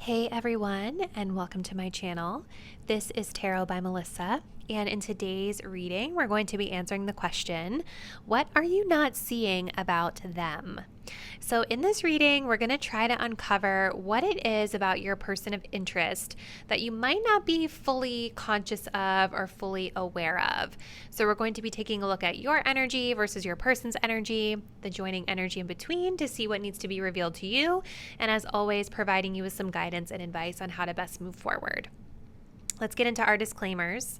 Hey everyone, and welcome to my channel. This is Tarot by Melissa, and in today's reading, we're going to be answering the question, what are you not seeing about them? So in this reading, we're going to try to uncover what it is about your person of interest that you might not be fully conscious of or fully aware of. So we're going to be taking a look at your energy versus your person's energy, the joining energy in between to see what needs to be revealed to you, and as always, providing you with some guidance and advice on how to best move forward. Let's get into our disclaimers.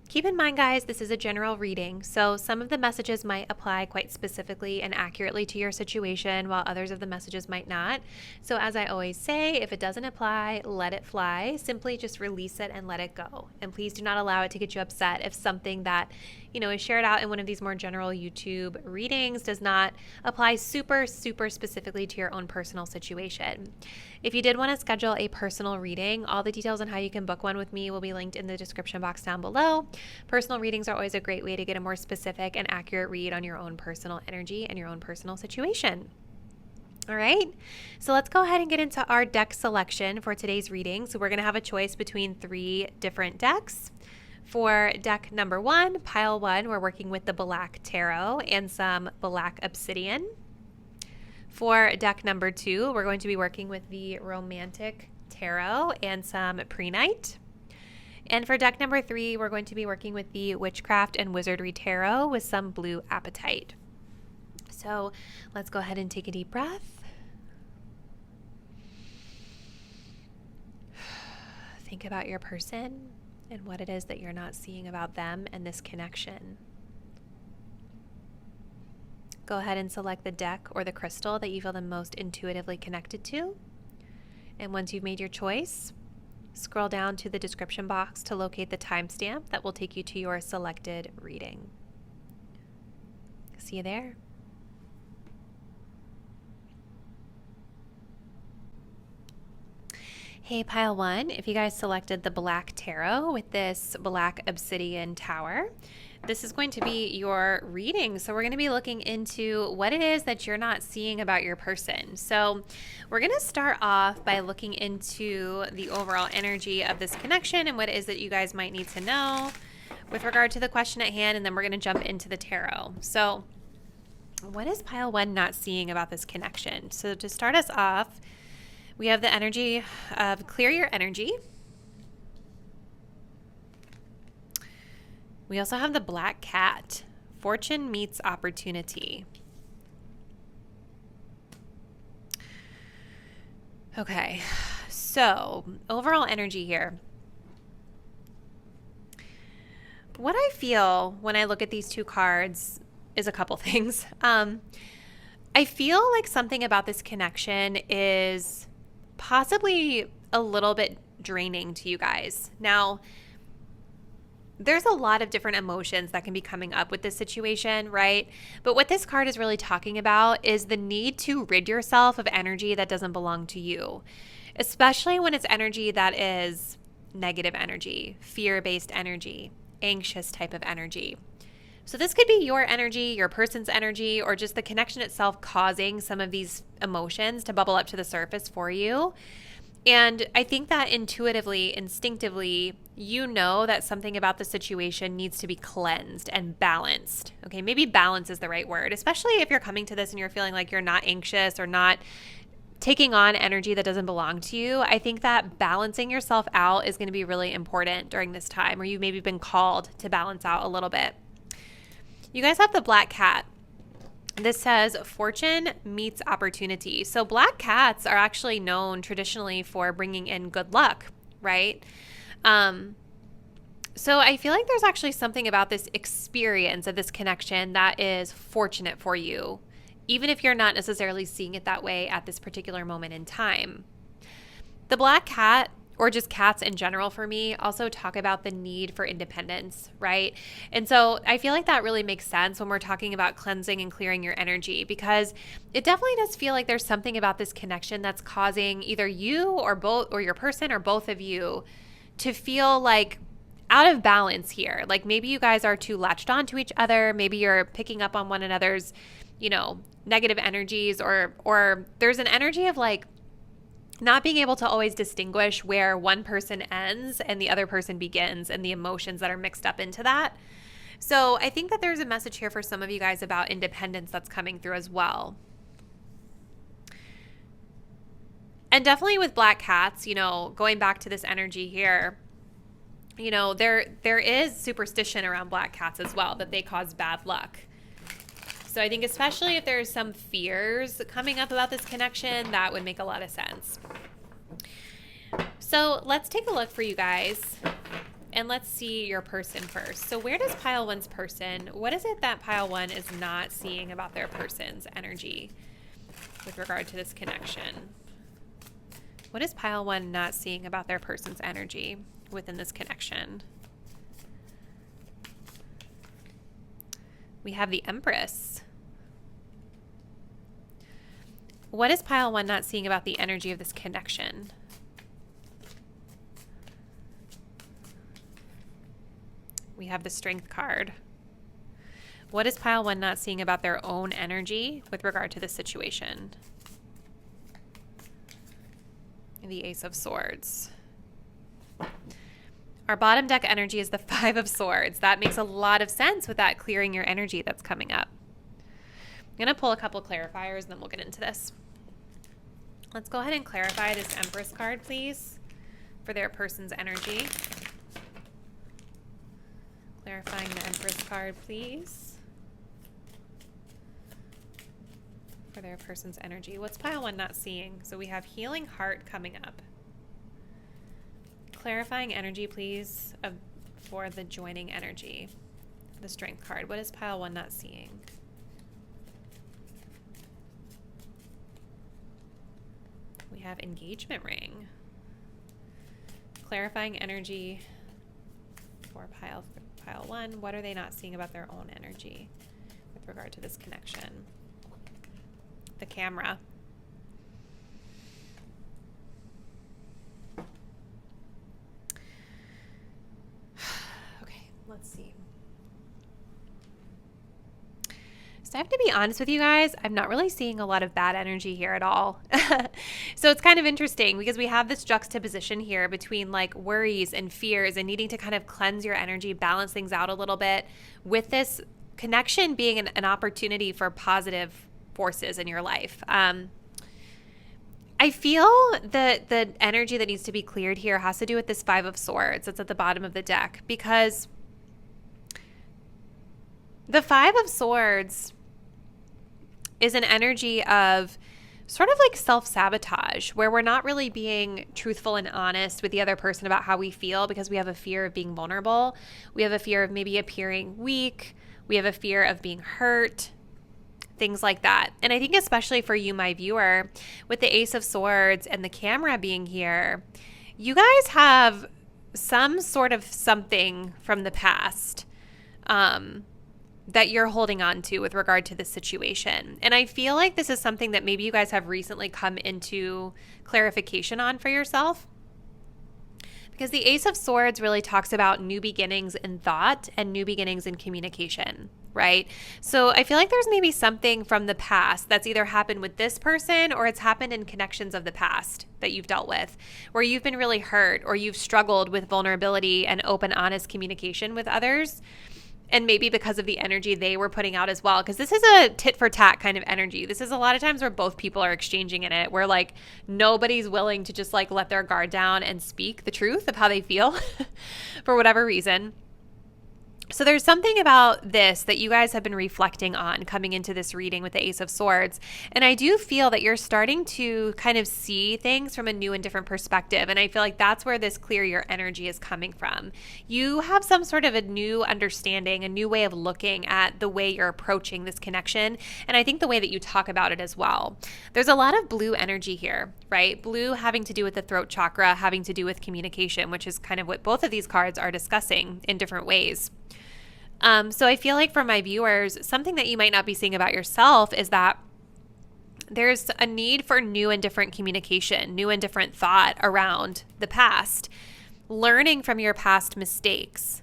Keep in mind, guys, this is a general reading, so some of the messages might apply quite specifically and accurately to your situation, while others of the messages might not. So as I always say, if it doesn't apply, let it fly. Simply just release it and let it go. And please do not allow it to get you upset if something that, is shared out in one of these more general YouTube readings does not apply super specifically to your own personal situation. If you did want to schedule a personal reading, all the details on how you can book one with me will be linked in the description box down below. Personal readings are always a great way to get a more specific and accurate read on your own personal energy and your own personal situation. All right, so let's go ahead and get into our deck selection for today's reading. So we're going to have a choice between 3 different decks. For deck number 1, pile 1, we're working with the Black Tarot and some Black Obsidian. For deck number 2, we're going to be working with the Romantic Tarot and some Pre-Night. And for deck number 3, we're going to be working with the Witchcraft and Wizardry Tarot with some Blue Apatite. So let's go ahead and take a deep breath. Think about your person and what it is that you're not seeing about them and this connection. Go ahead and select the deck or the crystal that you feel the most intuitively connected to. And once you've made your choice, scroll down to the description box to locate the timestamp that will take you to your selected reading. See you there. Hey, pile 1, if you guys selected the Black Tarot with this Black Obsidian Tower, this is going to be your reading. So we're going to be looking into what it is that you're not seeing about your person. So we're going to start off by looking into the overall energy of this connection and what it is that you guys might need to know with regard to the question at hand, and then we're going to jump into the tarot. So what is pile 1 not seeing about this connection? So to start us off, we have the energy of clear your energy. We also have the Black Cat. Fortune meets opportunity. Okay, so overall energy here. What I feel when I look at these 2 cards is a couple things. I feel like something about this connection is possibly a little bit draining to you guys. Now, there's a lot of different emotions that can be coming up with this situation, right? But what this card is really talking about is the need to rid yourself of energy that doesn't belong to you, especially when it's energy that is negative energy, fear-based energy, anxious type of energy. So this could be your energy, your person's energy, or just the connection itself causing some of these emotions to bubble up to the surface for you. And I think that intuitively, instinctively, you know that something about the situation needs to be cleansed and balanced. Okay, maybe balance is the right word, especially if you're coming to this and you're feeling like you're not anxious or not taking on energy that doesn't belong to you. I think that balancing yourself out is going to be really important during this time, or you've maybe been called to balance out a little bit. You guys have the Black Cat. This says fortune meets opportunity. So black cats are actually known traditionally for bringing in good luck, right? So I feel like there's actually something about this experience of this connection that is fortunate for you, even if you're not necessarily seeing it that way at this particular moment in time. The Black Cat, or just cats in general for me, also talk about the need for independence, right? And so I feel like that really makes sense when we're talking about cleansing and clearing your energy, because it definitely does feel like there's something about this connection that's causing either you or both, or your person or both of you, to feel like out of balance here. Like maybe you guys are too latched on to each other. Maybe you're picking up on one another's, negative energies, or there's an energy of like not being able to always distinguish where one person ends and the other person begins and the emotions that are mixed up into that. So I think that there's a message here for some of you guys about independence that's coming through as well. And definitely with black cats, you know, going back to this energy here, you know, there is superstition around black cats as well, that they cause bad luck. So I think especially if there's some fears coming up about this connection, that would make a lot of sense. So let's take a look for you guys, and let's see your person first. So where does pile one's person, what is it that pile one is not seeing about their person's energy with regard to this connection? What is pile one not seeing about their person's energy within this connection? We have the Empress. What is pile one not seeing about the energy of this connection? We have the Strength card. What is pile one not seeing about their own energy with regard to this situation? The Ace of Swords. Our bottom deck energy is the Five of Swords. That makes a lot of sense with that clearing your energy that's coming up. I'm going to pull a couple clarifiers and then we'll get into this. Let's go ahead and clarify this Empress card, please, for their person's energy. Clarifying the Empress card, please, for their person's energy. What's pile one not seeing? So we have Healing Heart coming up. Clarifying energy, please, for the joining energy. The Strength card. What is pile one not seeing? We have Engagement Ring. Clarifying energy for pile one. What are they not seeing about their own energy with regard to this connection? The Camera. Okay, let's see. So I have to be honest with you guys, I'm not really seeing a lot of bad energy here at all. So it's kind of interesting because we have this juxtaposition here between like worries and fears and needing to kind of cleanse your energy, balance things out a little bit, with this connection being an opportunity for positive forces in your life. I feel that the energy that needs to be cleared here has to do with this Five of Swords that's at the bottom of the deck, because the Five of Swords is an energy of sort of like self-sabotage, where we're not really being truthful and honest with the other person about how we feel because we have a fear of being vulnerable. We have a fear of maybe appearing weak. We have a fear of being hurt, things like that. And I think especially for you, my viewer, with the Ace of Swords and the Camera being here, you guys have some sort of something from the past that you're holding on to with regard to this situation. And I feel like this is something that maybe you guys have recently come into clarification on for yourself, because the Ace of Swords really talks about new beginnings in thought and new beginnings in communication, right? So I feel like there's maybe something from the past that's either happened with this person or it's happened in connections of the past that you've dealt with, where you've been really hurt or you've struggled with vulnerability and open, honest communication with others. And maybe because of the energy they were putting out as well, because this is a tit for tat kind of energy. This is a lot of times where both people are exchanging in it, where like nobody's willing to just like let their guard down and speak the truth of how they feel for whatever reason. So there's something about this that you guys have been reflecting on coming into this reading with the Ace of Swords. And I do feel that you're starting to kind of see things from a new and different perspective. And I feel like that's where this clear your energy is coming from. You have some sort of a new understanding, a new way of looking at the way you're approaching this connection. And I think the way that you talk about it as well. There's a lot of blue energy here, right? Blue having to do with the throat chakra, having to do with communication, which is kind of what both of these cards are discussing in different ways. So I feel like for my viewers, something that you might not be seeing about yourself is that there's a need for new and different communication, new and different thought around the past, learning from your past mistakes.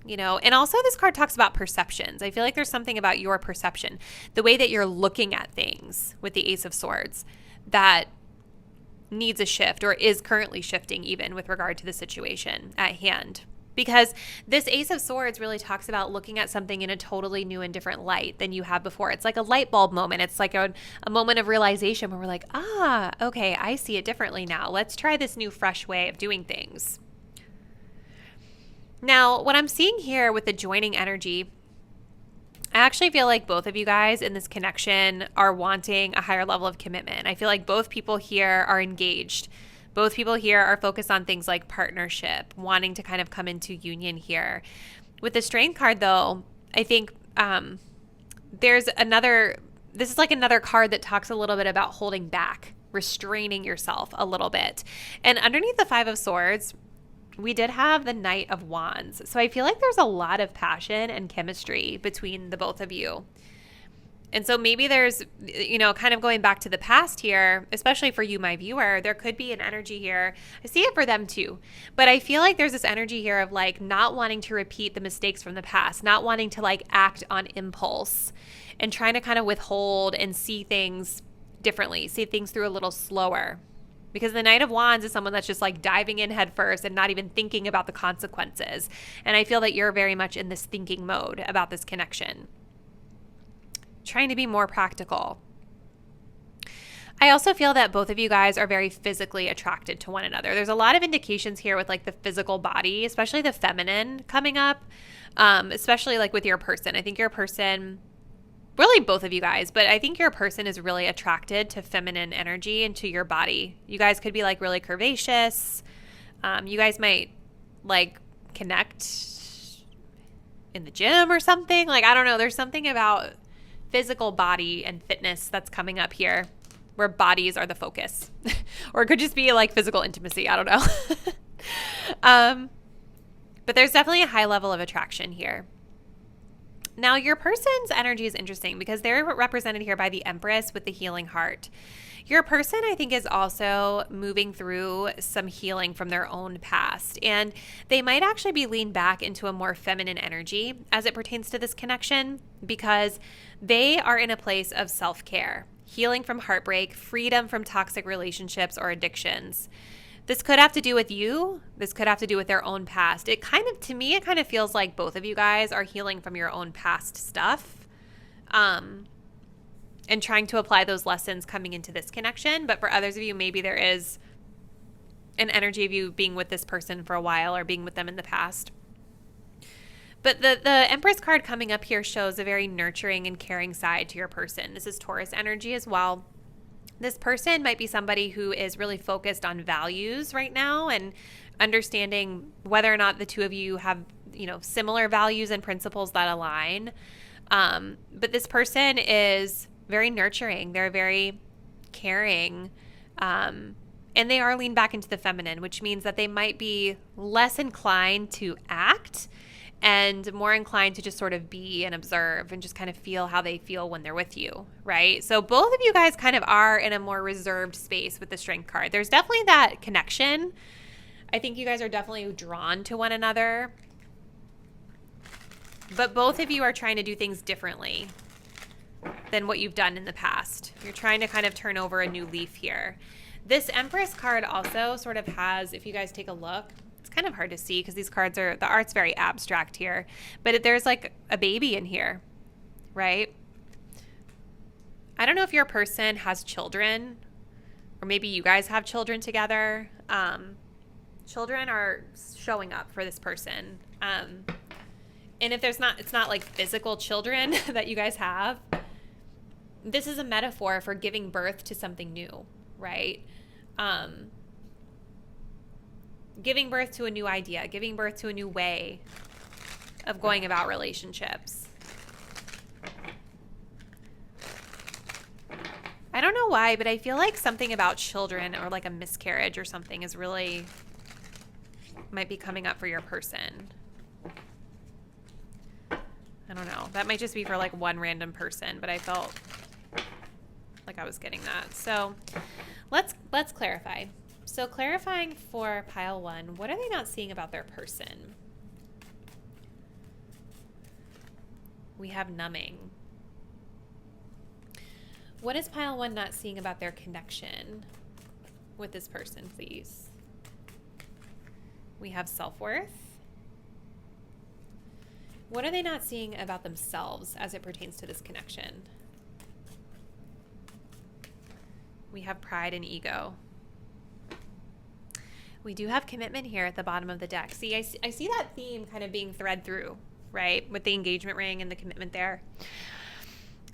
You know, and also this card talks about perceptions. I feel like there's something about your perception, the way that you're looking at things with the Ace of Swords, that needs a shift or is currently shifting even with regard to the situation at hand. Because this Ace of Swords really talks about looking at something in a totally new and different light than you have before. It's like a light bulb moment. It's like a moment of realization where we're like, okay, I see it differently now. Let's try this new, fresh way of doing things. Now, what I'm seeing here with the joining energy, I actually feel like both of you guys in this connection are wanting a higher level of commitment. I feel like both people here are engaged. Both people here are focused on things like partnership, wanting to kind of come into union here. With the Strength card, though, I think this is like another card that talks a little bit about holding back, restraining yourself a little bit. And underneath the Five of Swords, we did have the Knight of Wands. So I feel like there's a lot of passion and chemistry between the both of you. And so maybe there's, kind of going back to the past here, especially for you, my viewer, there could be an energy here. I see it for them too. But I feel like there's this energy here of like not wanting to repeat the mistakes from the past, not wanting to like act on impulse and trying to kind of withhold and see things differently, see things through a little slower. Because the Knight of Wands is someone that's just like diving in head first and not even thinking about the consequences. And I feel that you're very much in this thinking mode about this connection, trying to be more practical. I also feel that both of you guys are very physically attracted to one another. There's a lot of indications here with like the physical body, especially the feminine coming up, especially like with your person. I think your person, really both of you guys, but I think your person is really attracted to feminine energy and to your body. You guys could be like really curvaceous. You guys might like connect in the gym or something. Like, I don't know. There's something about physical body and fitness that's coming up here where bodies are the focus. Or it could just be like physical intimacy. I don't know. But there's definitely a high level of attraction here. Now, your person's energy is interesting because they're represented here by the Empress with the healing heart. Your person, I think, is also moving through some healing from their own past, and they might actually be leaned back into a more feminine energy as it pertains to this connection because they are in a place of self-care, healing from heartbreak, freedom from toxic relationships or addictions. This could have to do with you. This could have to do with their own past. To me, it kind of feels like both of you guys are healing from your own past stuff and trying to apply those lessons coming into this connection. But for others of you, maybe there is an energy of you being with this person for a while or being with them in the past. But the Empress card coming up here shows a very nurturing and caring side to your person. This is Taurus energy as well. This person might be somebody who is really focused on values right now and understanding whether or not the two of you have, similar values and principles that align. But this person is very nurturing. They're very caring. And they are leaned back into the feminine, which means that they might be less inclined to act and more inclined to just sort of be and observe and just kind of feel how they feel when they're with you, right? So both of you guys kind of are in a more reserved space with the Strength card. There's definitely that connection. I think you guys are definitely drawn to one another. But both of you are trying to do things differently than what you've done in the past. You're trying to kind of turn over a new leaf here. This Empress card also sort of has, if you guys take a look, kind of hard to see because these cards the art's very abstract here, but there's like a baby in here, right? I don't know if your person has children or maybe you guys have children together. Children are showing up for this person. And if it's not like physical children that you guys have, this is a metaphor for giving birth to something new, right? Giving birth to a new idea, giving birth to a new way of going about relationships. I don't know why, but I feel like something about children or like a miscarriage or something is really might be coming up for your person. I don't know. That might just be for like one random person, but I felt like I was getting that. So let's clarify. So clarifying for pile 1, what are they not seeing about their person? We have numbing. What is pile 1 not seeing about their connection with this person, please? We have self-worth. What are they not seeing about themselves as it pertains to this connection? We have pride and ego. We do have commitment here at the bottom of the deck. See, I see that theme kind of being thread through, right? With the engagement ring and the commitment there.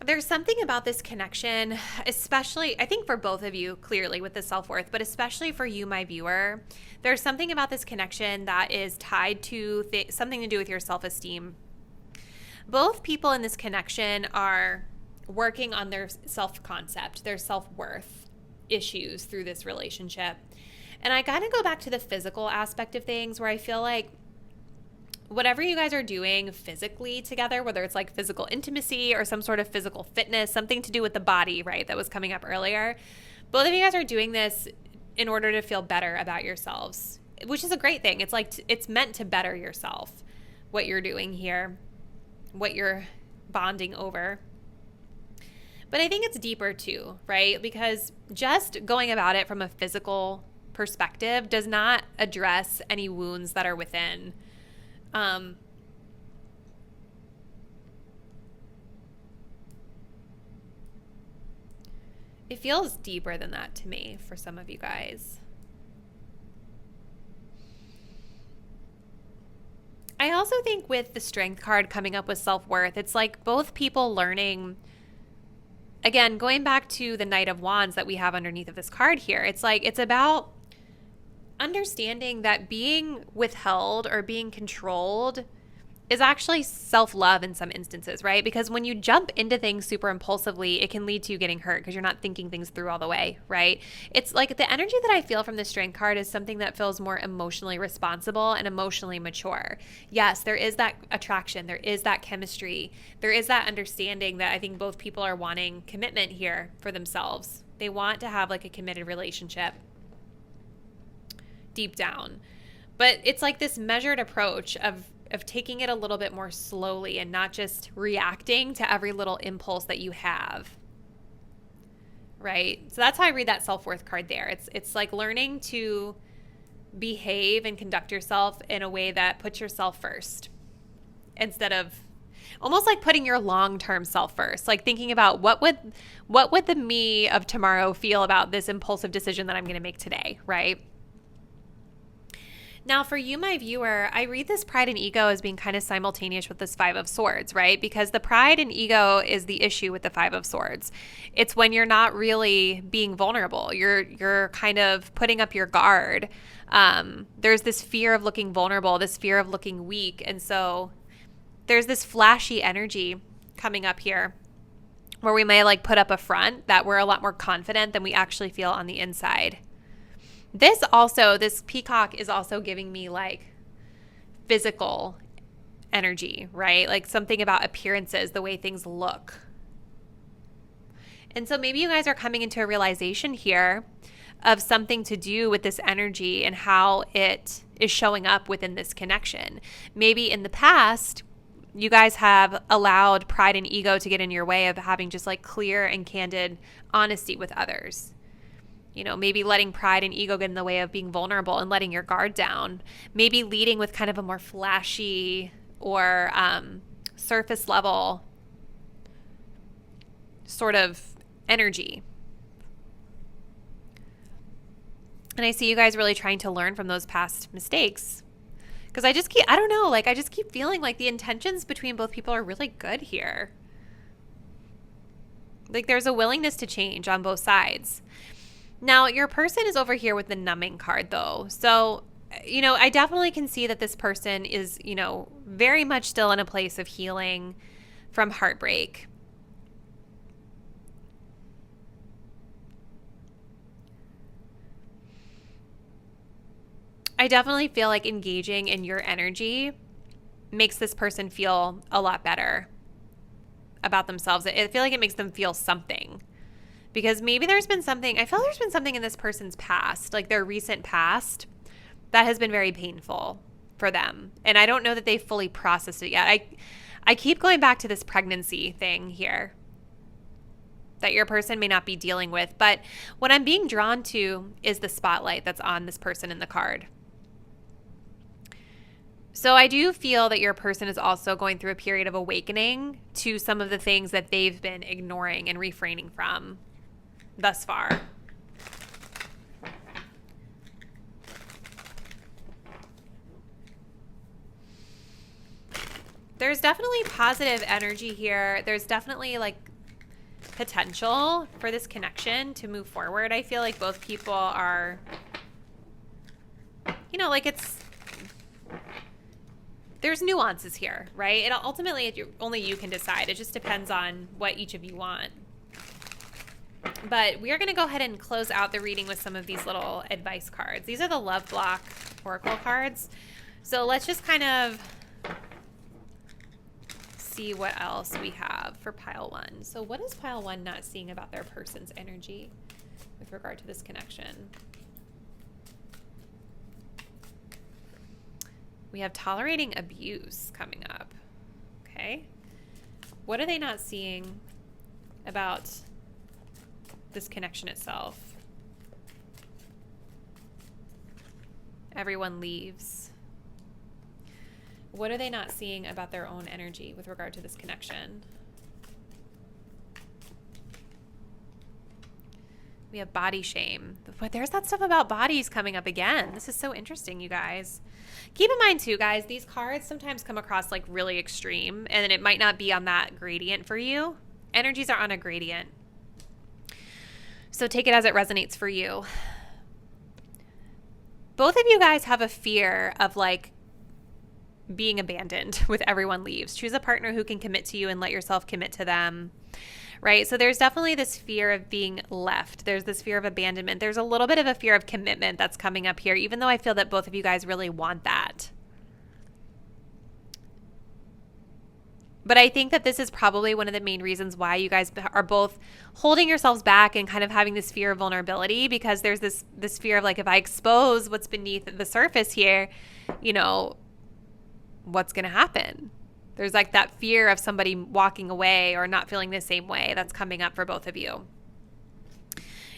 There's something about this connection, especially, I think for both of you, clearly with the self-worth, but especially for you, my viewer, there's something about this connection that is tied to something to do with your self-esteem. Both people in this connection are working on their self-concept, their self-worth issues through this relationship. And I gotta go back to the physical aspect of things where I feel like whatever you guys are doing physically together, whether it's like physical intimacy or some sort of physical fitness, something to do with the body, right, that was coming up earlier, both of you guys are doing this in order to feel better about yourselves, which is a great thing. It's like it's meant to better yourself, what you're doing here, what you're bonding over. But I think it's deeper too, right? Because just going about it from a physical perspective does not address any wounds that are within. It feels deeper than that to me for some of you guys. I also think with the Strength card coming up with self-worth, it's like both people learning, again, going back to the Knight of Wands that we have underneath of this card here, it's like it's about understanding that being withheld or being controlled is actually self-love in some instances, right? Because when you jump into things super impulsively, it can lead to you getting hurt because you're not thinking things through all the way, right? It's like the energy that I feel from the Strength card is something that feels more emotionally responsible and emotionally mature. Yes, there is that attraction. There is that chemistry. There is that understanding that I think both people are wanting commitment here for themselves. They want to have like a committed relationship deep down. But it's like this measured approach of taking it a little bit more slowly and not just reacting to every little impulse that you have. Right? So that's how I read that self-worth card there. It's like learning to behave and conduct yourself in a way that puts yourself first instead of almost like putting your long-term self first, like thinking about what would the me of tomorrow feel about this impulsive decision that I'm going to make today, right? Now, for you, my viewer, I read this pride and ego as being kind of simultaneous with this Five of Swords, right? Because the pride and ego is the issue with the Five of Swords. It's when you're not really being vulnerable. You're kind of putting up your guard. There's this fear of looking vulnerable, this fear of looking weak. And so there's this flashy energy coming up here where we may like put up a front that we're a lot more confident than we actually feel on the inside. This peacock is also giving me like physical energy, right? Like something about appearances, the way things look. And so maybe you guys are coming into a realization here of something to do with this energy and how it is showing up within this connection. Maybe in the past, you guys have allowed pride and ego to get in your way of having just like clear and candid honesty with others. You know, maybe letting pride and ego get in the way of being vulnerable and letting your guard down. Maybe leading with kind of a more flashy or surface level sort of energy. And I see you guys really trying to learn from those past mistakes. Because I just keep feeling like the intentions between both people are really good here. Like there's a willingness to change on both sides. Now, your person is over here with the numbing card, though. So, I definitely can see that this person is, very much still in a place of healing from heartbreak. I definitely feel like engaging in your energy makes this person feel a lot better about themselves. I feel like it makes them feel something. Because maybe there's been something in this person's past, like their recent past, that has been very painful for them. And I don't know that they've fully processed it yet. I keep going back to this pregnancy thing here. that your person may not be dealing with. But what I'm being drawn to is the spotlight that's on this person in the card. So I do feel that your person is also going through a period of awakening to some of the things that they've been ignoring and refraining from thus far. There's definitely positive energy here. There's definitely like potential for this connection to move forward. I feel like both people are, you know, like there's nuances here, right? It ultimately, only you can decide. It just depends on what each of you want. But we are going to go ahead and close out the reading with some of these little advice cards. These are the Love Block Oracle cards. So let's just kind of see what else we have for pile one. So what is pile one not seeing about their person's energy with regard to this connection? We have tolerating abuse coming up. Okay. What are they not seeing about this connection itself? Everyone leaves. What are they not seeing about their own energy with regard to this connection? We have body shame. But there's that stuff about bodies coming up again. This is so interesting, you guys. Keep in mind, too, guys, these cards sometimes come across like really extreme, and it might not be on that gradient for you. Energies are on a gradient. So take it as it resonates for you. Both of you guys have a fear of like being abandoned with everyone leaves. Choose a partner who can commit to you and let yourself commit to them, right? So there's definitely this fear of being left. There's this fear of abandonment. There's a little bit of a fear of commitment that's coming up here, even though I feel that both of you guys really want that. But I think that this is probably one of the main reasons why you guys are both holding yourselves back and kind of having this fear of vulnerability, because there's this fear of like, if I expose what's beneath the surface here, you know, what's going to happen? There's like that fear of somebody walking away or not feeling the same way that's coming up for both of you.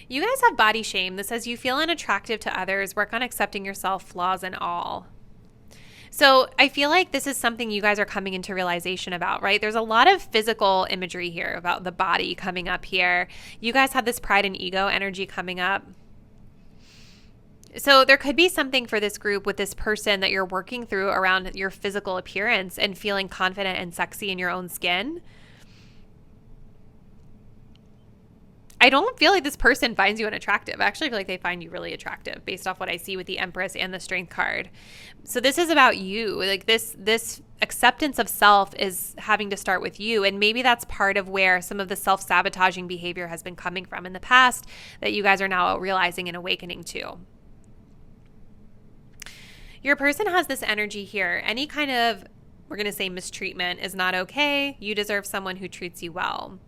You guys have body shame. This says you feel unattractive to others. Work on accepting yourself, flaws and all. So I feel like this is something you guys are coming into realization about, right? There's a lot of physical imagery here about the body coming up here. You guys have this pride and ego energy coming up. So there could be something for this group with this person that you're working through around your physical appearance and feeling confident and sexy in your own skin. I don't feel like this person finds you unattractive. I actually feel like they find you really attractive based off what I see with the Empress and the Strength card. So this is about you. Like this acceptance of self is having to start with you. And maybe that's part of where some of the self-sabotaging behavior has been coming from in the past that you guys are now realizing and awakening to. Your person has this energy here. Any kind of, we're going to say, mistreatment is not okay. You deserve someone who treats you well.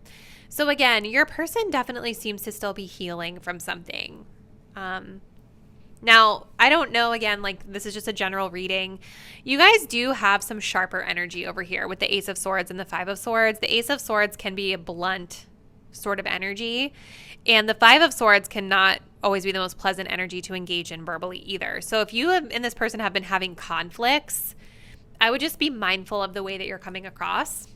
So again, your person definitely seems to still be healing from something. Now, I don't know, again, like this is just a general reading. You guys do have some sharper energy over here with the Ace of Swords and the Five of Swords. The Ace of Swords can be a blunt sort of energy, and the Five of Swords cannot always be the most pleasant energy to engage in verbally either. So if you and this person have been having conflicts, I would just be mindful of the way that you're coming across,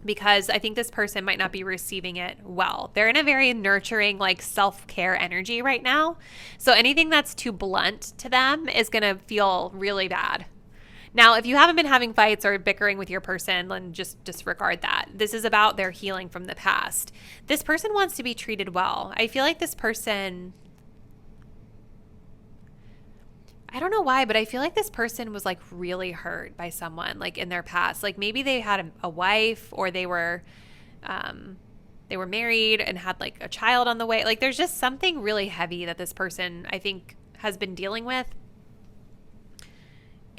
because I think this person might not be receiving it well. They're in a very nurturing, like self-care energy right now. So anything that's too blunt to them is going to feel really bad. Now, if you haven't been having fights or bickering with your person, then just disregard that. This is about their healing from the past. This person wants to be treated well. I feel like this person, I don't know why, but I feel like this person was like really hurt by someone like in their past. Like maybe they had a wife, or they were married and had like a child on the way. Like there's just something really heavy that this person, I think, has been dealing with.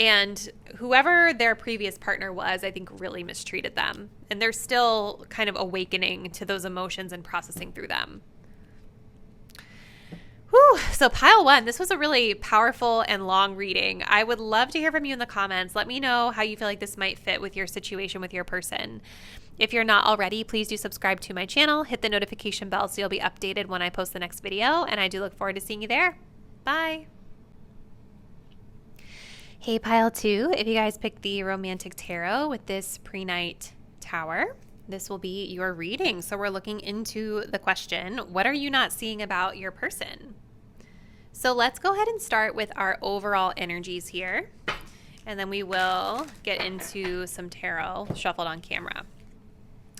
And whoever their previous partner was, I think really mistreated them. And they're still kind of awakening to those emotions and processing through them. Whew. So pile one, this was a really powerful and long reading. I would love to hear from you in the comments. Let me know how you feel like this might fit with your situation with your person. If you're not already, please do subscribe to my channel, hit the notification bell so you'll be updated when I post the next video, and I do look forward to seeing you there. Bye. Hey, pile 2, if you guys picked the romantic tarot with this pre-night tower, this will be your reading. So we're looking into the question, what are you not seeing about your person? So let's go ahead and start with our overall energies here, and then we will get into some tarot shuffled on camera.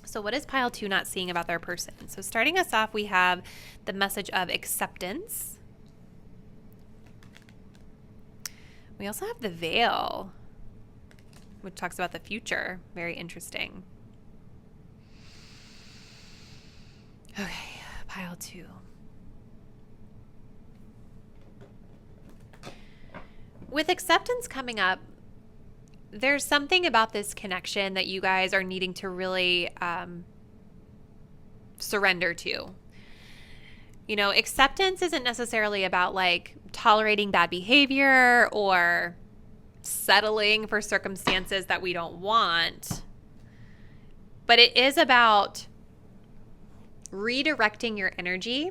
So what is pile 2 not seeing about their person? So starting us off, we have the message of acceptance. We also have the veil, which talks about the future. Very interesting. Okay, pile 2. With acceptance coming up, there's something about this connection that you guys are needing to really surrender to. You know, acceptance isn't necessarily about like tolerating bad behavior or settling for circumstances that we don't want, but it is about redirecting your energy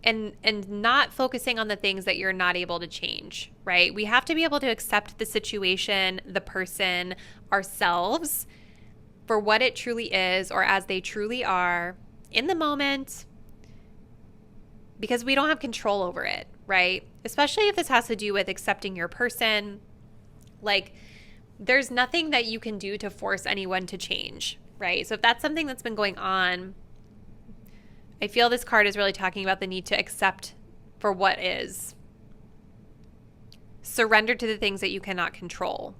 and not focusing on the things that you're not able to change, right? We have to be able to accept the situation, the person, ourselves for what it truly is or as they truly are in the moment, because we don't have control over it, right? Especially if this has to do with accepting your person. Like, there's nothing that you can do to force anyone to change, right? So if that's something that's been going on, I feel this card is really talking about the need to accept for what is. Surrender to the things that you cannot control.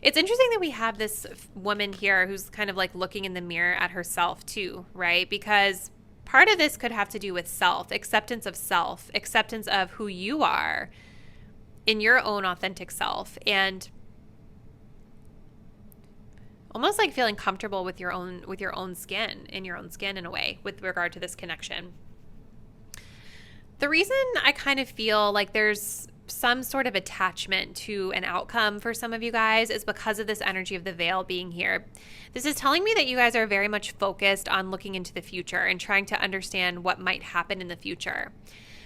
It's interesting that we have this woman here who's kind of like looking in the mirror at herself too, right? Because part of this could have to do with self, acceptance of who you are in your own authentic self, and almost like feeling comfortable with your own skin in a way with regard to this connection. The reason I kind of feel like there's some sort of attachment to an outcome for some of you guys is because of this energy of the veil being here. This is telling me that you guys are very much focused on looking into the future and trying to understand what might happen in the future.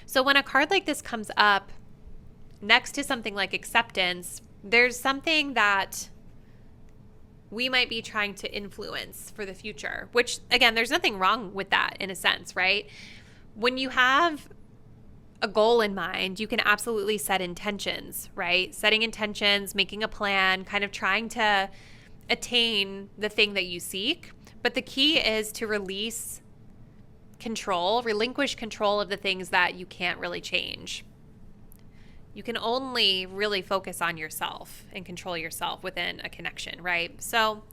So when a card like this comes up next to something like acceptance, there's something that we might be trying to influence for the future, which, again, there's nothing wrong with that in a sense, right? When you have a goal in mind, you can absolutely set intentions, right? Setting intentions, making a plan, kind of trying to attain the thing that you seek. But the key is to relinquish control of the things that you can't really change. You can only really focus on yourself and control yourself within a connection, right? So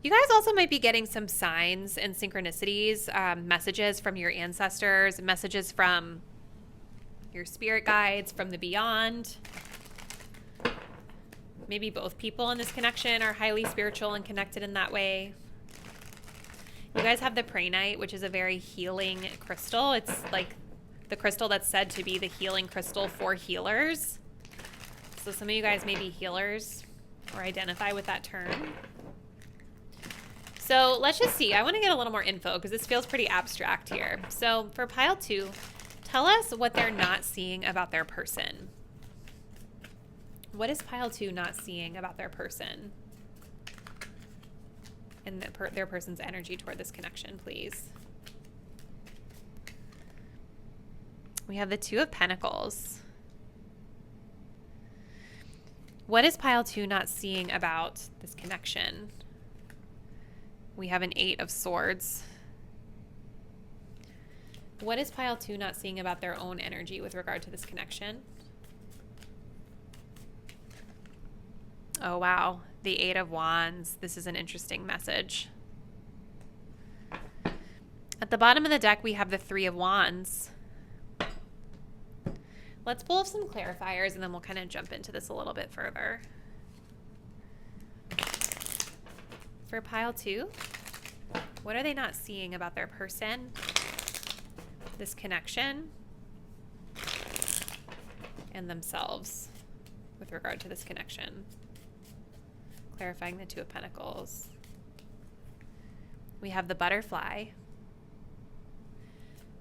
you guys also might be getting some signs and synchronicities, messages from your ancestors, messages from your spirit guides, from the beyond. Maybe both people in this connection are highly spiritual and connected in that way. You guys have the Prehnite, which is a very healing crystal. It's like the crystal that's said to be the healing crystal for healers. So some of you guys may be healers or identify with that term. So let's just see. I want to get a little more info because this feels pretty abstract here. So for pile 2, tell us what they're not seeing about their person. What is pile 2 not seeing about their person and their person's energy toward this connection, please? We have the 2 of Pentacles. What is pile 2 not seeing about this connection? We have an 8 of Swords. What is pile 2 not seeing about their own energy with regard to this connection? Oh, wow. The 8 of Wands. This is an interesting message. At the bottom of the deck, we have the 3 of Wands. Let's pull up some clarifiers and then we'll kind of jump into this a little bit further. For pile 2, what are they not seeing about their person, this connection, and themselves with regard to this connection? clarifying the Two of Pentacles. We have the butterfly.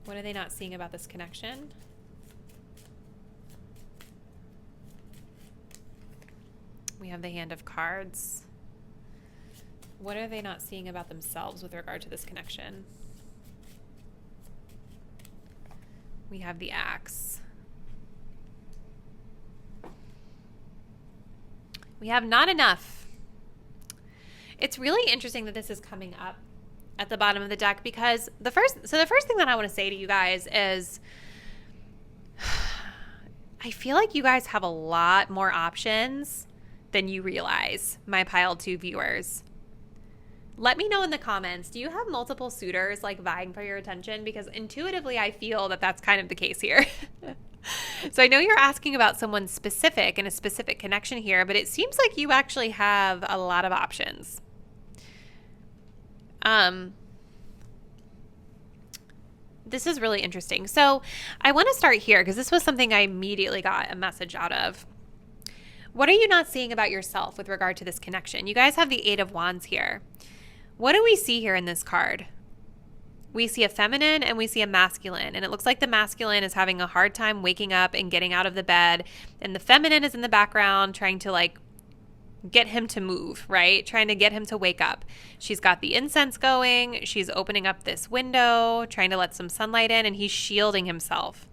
What are they not seeing about this connection? We have the Hand of Cards. What are they not seeing about themselves with regard to this connection? We have the Axe. We have not enough. It's really interesting that this is coming up at the bottom of the deck because the first thing that I want to say to you guys is I feel like you guys have a lot more options than you realize, my pile 2 viewers. Let me know in the comments, do you have multiple suitors like vying for your attention? Because intuitively I feel that that's kind of the case here. So I know you're asking about someone specific and a specific connection here, but it seems like you actually have a lot of options. This is really interesting. So I want to start here because this was something I immediately got a message out of. What are you not seeing about yourself with regard to this connection? You guys have the Eight of Wands here. What do we see here in this card? We see a feminine and we see a masculine, and it looks like the masculine is having a hard time waking up and getting out of the bed, and the feminine is in the background trying to like get him to move, right? Trying to get him to wake up. She's got the incense going. She's opening up this window, trying to let some sunlight in, and he's shielding himself.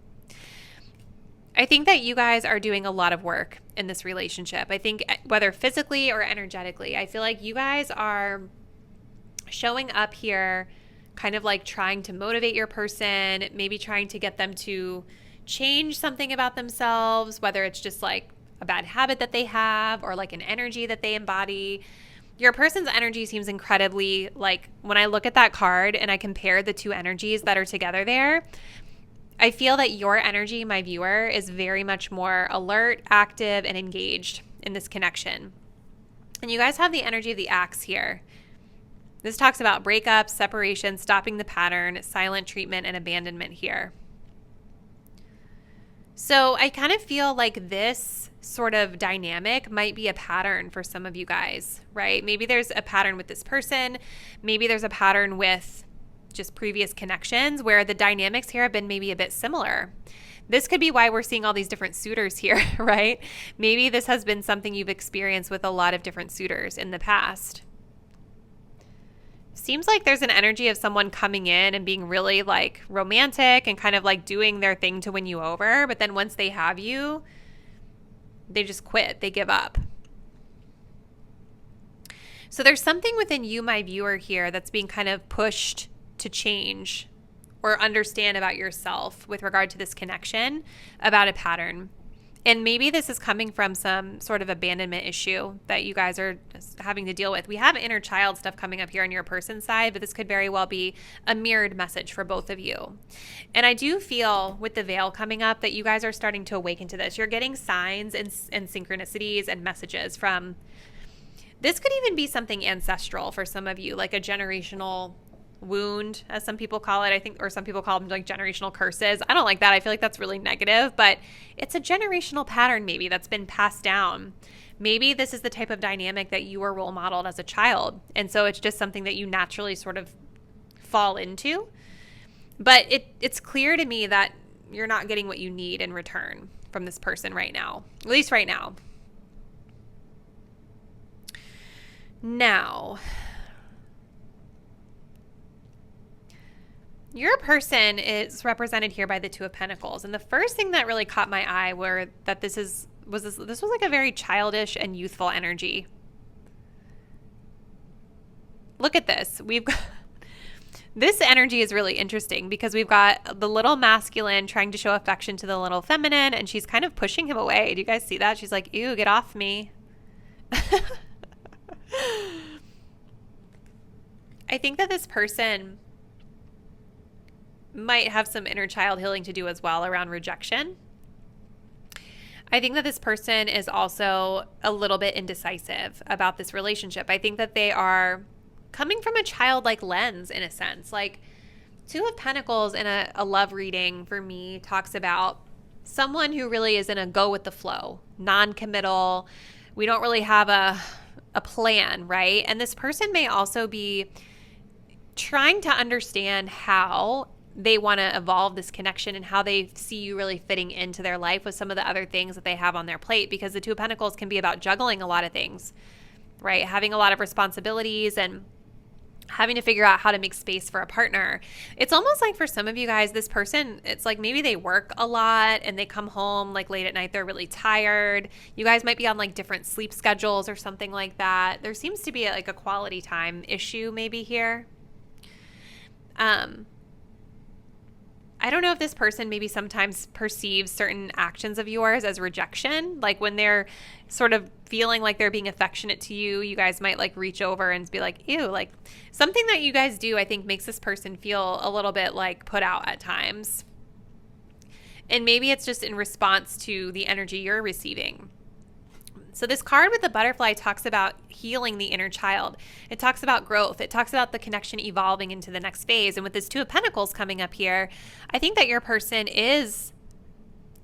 I think that you guys are doing a lot of work in this relationship. I think whether physically or energetically, I feel like you guys are showing up here kind of like trying to motivate your person, maybe trying to get them to change something about themselves, whether it's just like a bad habit that they have or like an energy that they embody. Your person's energy seems incredibly, like when I look at that card and I compare the two energies that are together there, I feel that your energy, my viewer, is very much more alert, active, and engaged in this connection. And you guys have the energy of the Axe here. This talks about breakups, separation, stopping the pattern, silent treatment, and abandonment here. So I kind of feel like this sort of dynamic might be a pattern for some of you guys, right? Maybe there's a pattern with this person. Maybe there's a pattern with just previous connections where the dynamics here have been maybe a bit similar. This could be why we're seeing all these different suitors here, right? Maybe this has been something you've experienced with a lot of different suitors in the past. Seems like there's an energy of someone coming in and being really like romantic and kind of like doing their thing to win you over. But then once they have you, they just quit. They give up. So there's something within you, my viewer here, that's being kind of pushed to change or understand about yourself with regard to this connection about a pattern. And maybe this is coming from some sort of abandonment issue that you guys are having to deal with. We have inner child stuff coming up here on your person's side, but this could very well be a mirrored message for both of you. And I do feel with the veil coming up that you guys are starting to awaken to this. You're getting signs and synchronicities and messages from, this could even be something ancestral for some of you, like a generational wound, as some people call it, I think, or some people call them like generational curses. I don't like that. I feel like that's really negative, but it's a generational pattern maybe that's been passed down. Maybe this is the type of dynamic that you were role modeled as a child. And so it's just something that you naturally sort of fall into. But it's clear to me that you're not getting what you need in return from this person right now, at least right now. Now, your person is represented here by the Two of Pentacles. And the first thing that really caught my eye were that this was like a very childish and youthful energy. Look at this. We've got this energy is really interesting because we've got the little masculine trying to show affection to the little feminine, and she's kind of pushing him away. Do you guys see that? She's like, ew, get off me. I think that this person might have some inner child healing to do as well around rejection. I think that this person is also a little bit indecisive about this relationship. I think that they are coming from a childlike lens in a sense. Like Two of Pentacles in a love reading for me talks about someone who really is in a go with the flow, non-committal. We don't really have a a plan, right? And this person may also be trying to understand how they want to evolve this connection and how they see you really fitting into their life with some of the other things that they have on their plate, because the Two of Pentacles can be about juggling a lot of things, right? Having a lot of responsibilities and having to figure out how to make space for a partner. It's almost like for some of you guys, this person, it's like maybe they work a lot and they come home like late at night, they're really tired. You guys might be on like different sleep schedules or something like that. There seems to be like a quality time issue maybe here. I don't know if this person maybe sometimes perceives certain actions of yours as rejection. Like when they're sort of feeling like they're being affectionate to you, you guys might like reach over and be like, ew, like something that you guys do, I think makes this person feel a little bit like put out at times. And maybe it's just in response to the energy you're receiving. So this card with the butterfly talks about healing the inner child. It talks about growth. It talks about the connection evolving into the next phase. And with this Two of Pentacles coming up here, I think that your person is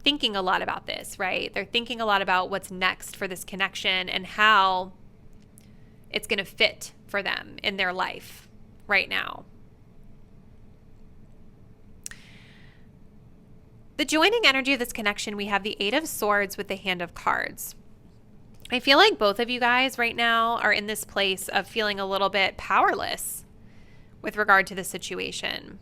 thinking a lot about this, right? They're thinking a lot about what's next for this connection and how it's going to fit for them in their life right now. The joining energy of this connection, we have the Eight of Swords with the Hand of Cards. I feel like both of you guys right now are in this place of feeling a little bit powerless with regard to the situation.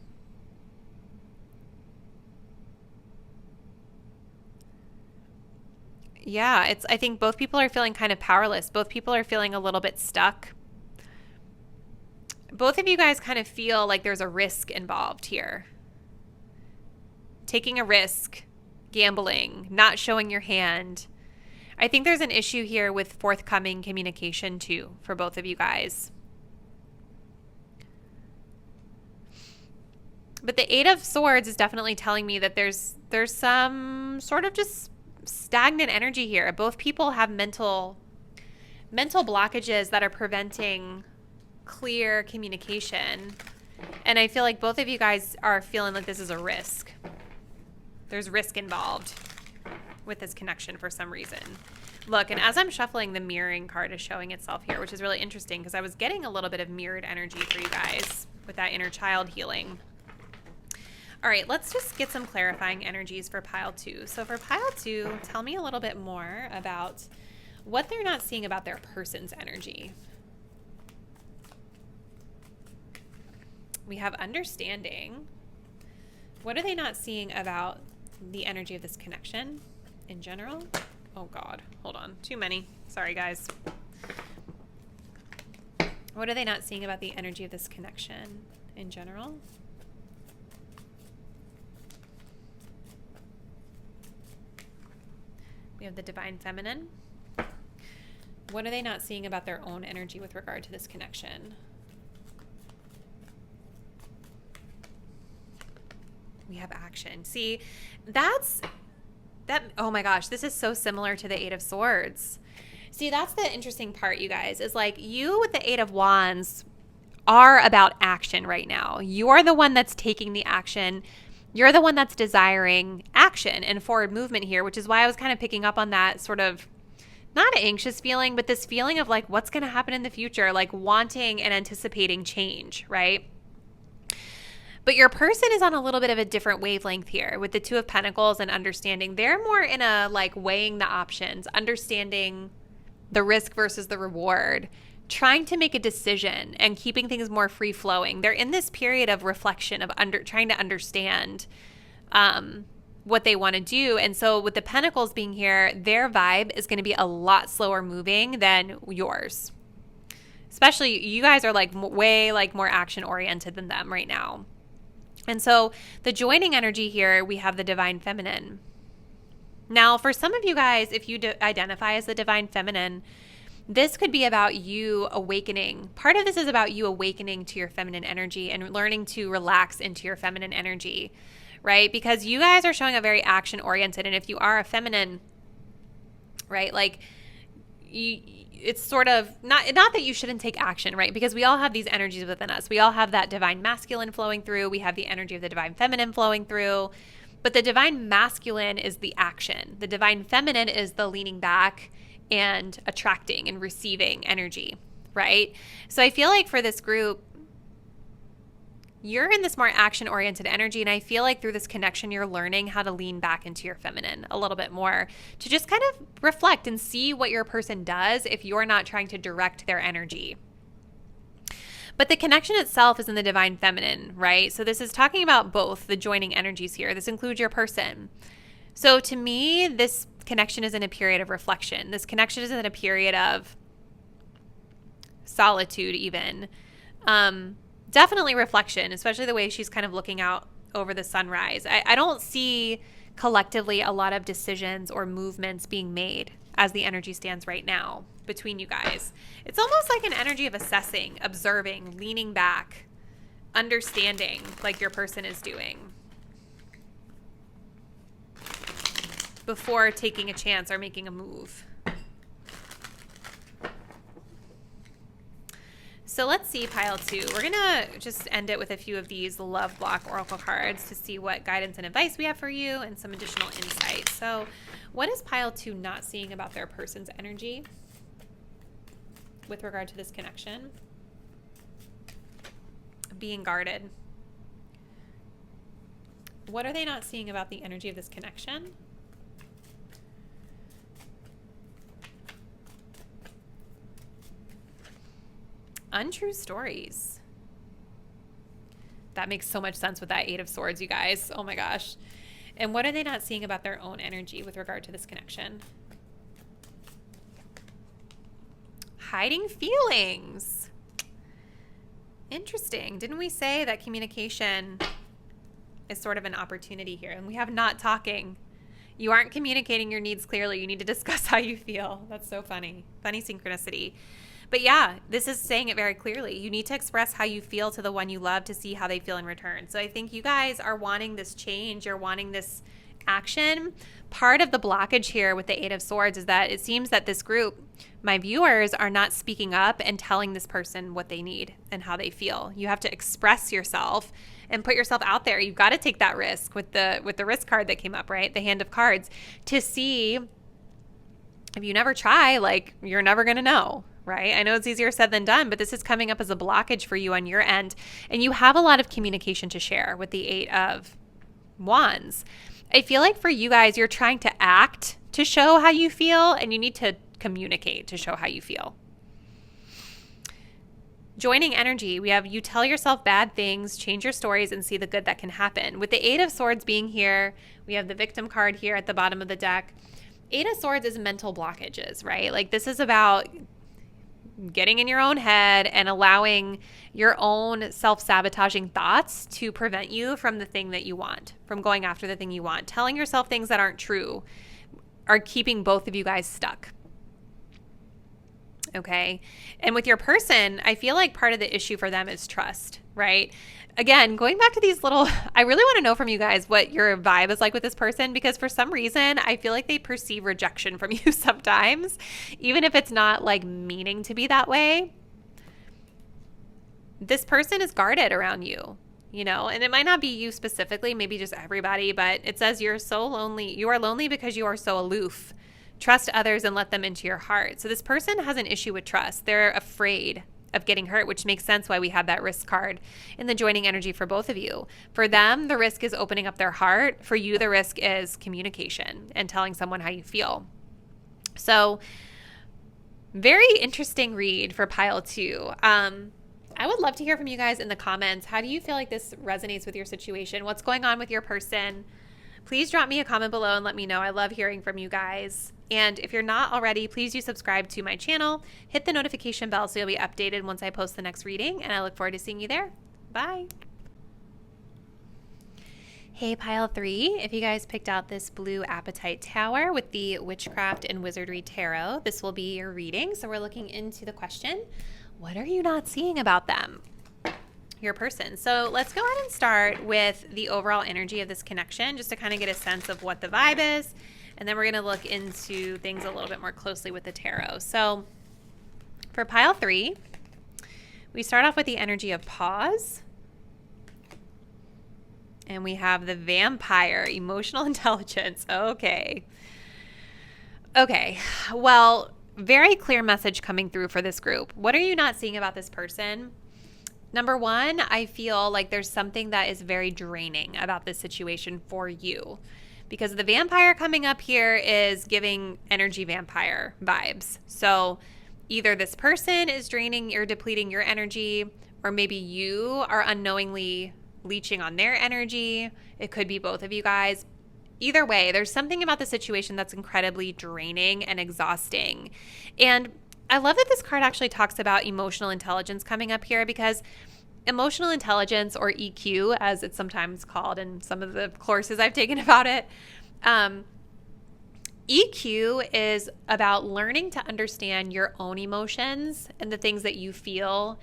Yeah, I think both people are feeling kind of powerless. Both people are feeling a little bit stuck. Both of you guys kind of feel like there's a risk involved here. Taking a risk, gambling, not showing your hand. I think there's an issue here with forthcoming communication too for both of you guys. But the Eight of Swords is definitely telling me that there's some sort of just stagnant energy here. Both people have mental blockages that are preventing clear communication. And I feel like both of you guys are feeling like this is a risk. There's risk involved with this connection for some reason. Look, and as I'm shuffling, the mirroring card is showing itself here, which is really interesting because I was getting a little bit of mirrored energy for you guys with that inner child healing. All right, let's just get some clarifying energies for pile 2. So for pile 2, tell me a little bit more about what they're not seeing about their person's energy. We have understanding. What are they not seeing about the energy of this connection in general? Oh God, hold on. Too many. Sorry, guys. What are they not seeing about the energy of this connection in general? We have the Divine Feminine. What are they not seeing about their own energy with regard to this connection? We have action. See, oh my gosh, this is so similar to the Eight of Swords. See, that's the interesting part, you guys, is like you with the Eight of Wands are about action right now. You're the one that's taking the action. You're the one that's desiring action and forward movement here, which is why I was kind of picking up on that sort of not an anxious feeling, but this feeling of like what's going to happen in the future, like wanting and anticipating change, right? But your person is on a little bit of a different wavelength here with the Two of Pentacles and understanding. They're more in a like weighing the options, understanding the risk versus the reward, trying to make a decision and keeping things more free flowing. They're in this period of reflection of trying to understand what they want to do. And so with the Pentacles being here, their vibe is going to be a lot slower moving than yours. Especially you guys are like way like more action oriented than them right now. And so the joining energy here, we have the Divine Feminine. Now, for some of you guys, if you identify as the Divine Feminine, this could be about you awakening. Part of this is about you awakening to your feminine energy and learning to relax into your feminine energy, right? Because you guys are showing a very action-oriented, and if you are a feminine, right, like it's sort of not that you shouldn't take action, right? Because we all have these energies within us. We all have that divine masculine flowing through. We have the energy of the divine feminine flowing through. But the divine masculine is the action. The divine feminine is the leaning back and attracting and receiving energy, right? So I feel like for this group, you're in this more action-oriented energy, and I feel like through this connection, you're learning how to lean back into your feminine a little bit more, to just kind of reflect and see what your person does if you're not trying to direct their energy. But the connection itself is in the divine feminine, right? So this is talking about both the joining energies here. This includes your person. So to me, this connection is in a period of reflection. This connection is in a period of solitude even. Definitely reflection, especially the way she's kind of looking out over the sunrise. I don't see collectively a lot of decisions or movements being made as the energy stands right now between you guys. It's almost like an energy of assessing, observing, leaning back, understanding like your person is doing before taking a chance or making a move. So let's see pile 2. We're going to just end it with a few of these love block oracle cards to see what guidance and advice we have for you and some additional insight. So what is pile 2 not seeing about their person's energy with regard to this connection? Being guarded. What are they not seeing about the energy of this connection? Untrue stories. That makes so much sense with that 8 of Swords, you guys. Oh my gosh. And what are they not seeing about their own energy with regard to this connection? Hiding feelings. Interesting. Didn't we say that communication is sort of an opportunity here? And we have not talking. You aren't communicating your needs clearly. You need to discuss how you feel. That's so funny. Funny synchronicity. But yeah, this is saying it very clearly. You need to express how you feel to the one you love to see how they feel in return. So I think you guys are wanting this change. You're wanting this action. Part of the blockage here with the 8 of Swords is that it seems that this group, my viewers, are not speaking up and telling this person what they need and how they feel. You have to express yourself and put yourself out there. You've got to take that risk with the risk card that came up, right? The Hand of Cards, to see. If you never try, like, you're never going to know. Right? I know it's easier said than done, but this is coming up as a blockage for you on your end. And you have a lot of communication to share with the 8 of Wands. I feel like for you guys, you're trying to act to show how you feel, and you need to communicate to show how you feel. Joining energy, we have you tell yourself bad things, change your stories, and see the good that can happen. With the 8 of Swords being here, we have the Victim card here at the bottom of the deck. 8 of Swords is mental blockages, right? Like, this is about getting in your own head and allowing your own self-sabotaging thoughts to prevent you from the thing that you want, from going after the thing you want. Telling yourself things that aren't true are keeping both of you guys stuck. Okay. And with your person, I feel like part of the issue for them is trust, right? Again, going back to these little, I really want to know from you guys what your vibe is like with this person, because for some reason, I feel like they perceive rejection from you sometimes, even if it's not like meaning to be that way. This person is guarded around you, you know, and it might not be you specifically, maybe just everybody, but it says you're so lonely. You are lonely because you are so aloof. Trust others and let them into your heart. So this person has an issue with trust. They're afraid of getting hurt, which makes sense why we have that risk card in the joining energy for both of you. For them, the risk is opening up their heart. For you, the risk is communication and telling someone how you feel. So very interesting read for pile 2. I would love to hear from you guys in the comments. How do you feel like this resonates with your situation? What's going on with your person? Please drop me a comment below and let me know. I love hearing from you guys. And if you're not already, please do subscribe to my channel. Hit the notification bell so you'll be updated once I post the next reading. And I look forward to seeing you there. Bye. Hey, pile 3. If you guys picked out this blue Appetite Tower with the Witchcraft and Wizardry Tarot, this will be your reading. So we're looking into the question, what are you not seeing about them? Your person. So let's go ahead and start with the overall energy of this connection, just to kind of get a sense of what the vibe is. And then we're going to look into things a little bit more closely with the tarot. So for pile 3, we start off with the energy of pause. And we have the Vampire, emotional intelligence. Okay. Well, very clear message coming through for this group. What are you not seeing about this person? Number one, I feel like there's something that is very draining about this situation for you, because the vampire coming up here is giving energy vampire vibes. So either this person is draining or depleting your energy, or maybe you are unknowingly leeching on their energy. It could be both of you guys. Either way, there's something about the situation that's incredibly draining and exhausting. And I love that this card actually talks about emotional intelligence coming up here, because emotional intelligence, or EQ, as it's sometimes called in some of the courses I've taken about it, EQ is about learning to understand your own emotions and the things that you feel,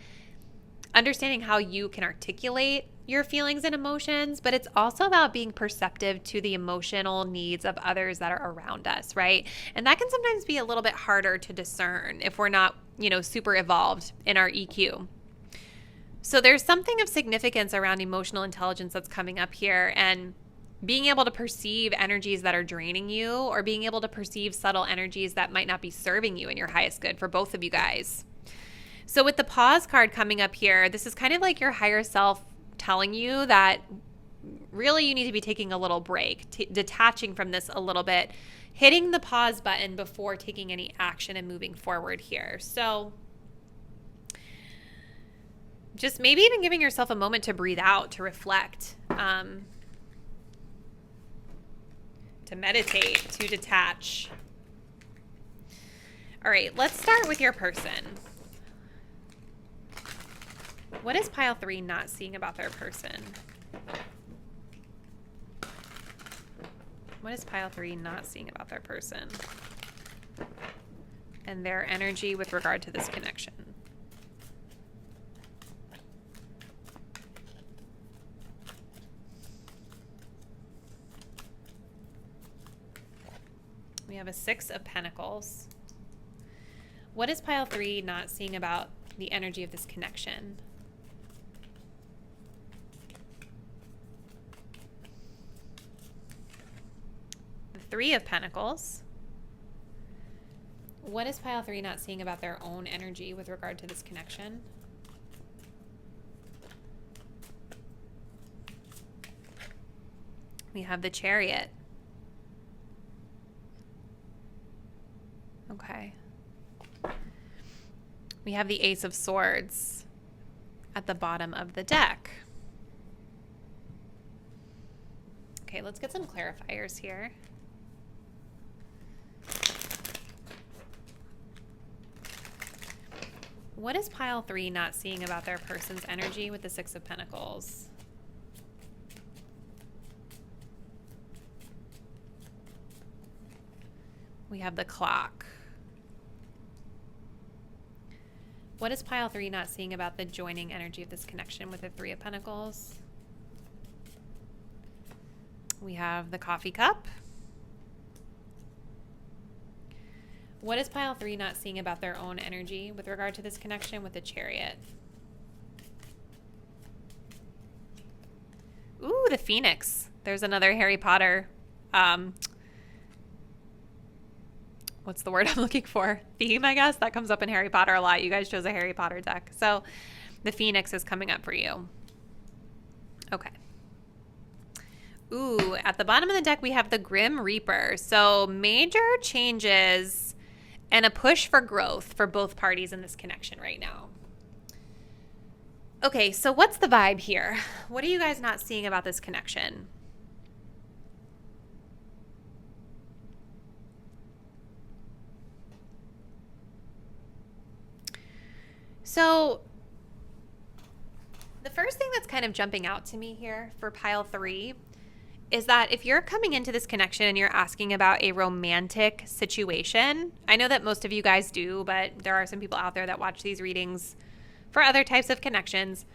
understanding how you can articulate your feelings and emotions, but it's also about being perceptive to the emotional needs of others that are around us, right? And that can sometimes be a little bit harder to discern if we're not, super evolved in our EQ. So there's something of significance around emotional intelligence that's coming up here, and being able to perceive energies that are draining you, or being able to perceive subtle energies that might not be serving you in your highest good for both of you guys. So with the pause card coming up here, this is kind of like your higher self telling you that really you need to be taking a little break, detaching from this a little bit, hitting the pause button before taking any action and moving forward here. So just maybe even giving yourself a moment to breathe out, to reflect, to meditate, to detach. All right, let's start with your person. What is pile 3 not seeing about their person? What is pile 3 not seeing about their person and their energy with regard to this connection? We have a 6 of Pentacles. What is pile 3 not seeing about the energy of this connection? The 3 of Pentacles. What is pile 3 not seeing about their own energy with regard to this connection? We have the Chariot. Okay. We have the Ace of Swords at the bottom of the deck. Okay, let's get some clarifiers here. What is pile 3 not seeing about their person's energy with the 6 of Pentacles? We have the Clock. What is pile 3 not seeing about the joining energy of this connection with the 3 of Pentacles? We have the Coffee Cup. What is pile 3 not seeing about their own energy with regard to this connection with the Chariot? Ooh, the Phoenix. There's another Harry Potter what's the word I'm looking for? Theme, I guess. That comes up in Harry Potter a lot. You guys chose a Harry Potter deck. So the Phoenix is coming up for you. Okay. Ooh, at the bottom of the deck, we have the Grim Reaper. So major changes and a push for growth for both parties in this connection right now. Okay, so what's the vibe here? What are you guys not seeing about this connection? So the first thing that's kind of jumping out to me here for pile 3 is that if you're coming into this connection and you're asking about a romantic situation, I know that most of you guys do, but there are some people out there that watch these readings for other types of connections.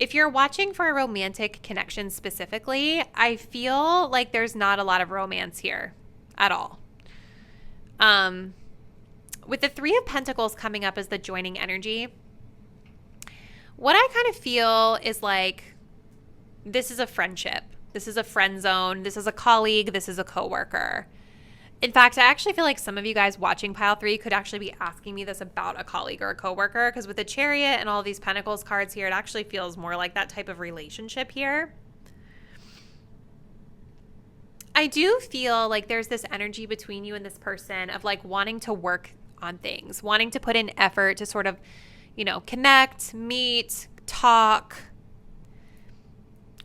If you're watching for a romantic connection specifically, I feel like there's not a lot of romance here at all. With the 3 of Pentacles coming up as the joining energy, what I kind of feel is like this is a friendship. This is a friend zone. This is a colleague. This is a coworker. In fact, I actually feel like some of you guys watching pile 3 could actually be asking me this about a colleague or a coworker, because with the Chariot and all these Pentacles cards here, it actually feels more like that type of relationship here. I do feel like there's this energy between you and this person of like wanting to work on things, wanting to put in effort to sort of, connect, meet, talk,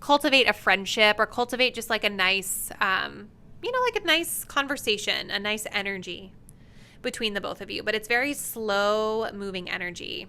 cultivate a friendship, or cultivate just like a nice, like a nice conversation, a nice energy between the both of you. But it's very slow moving energy.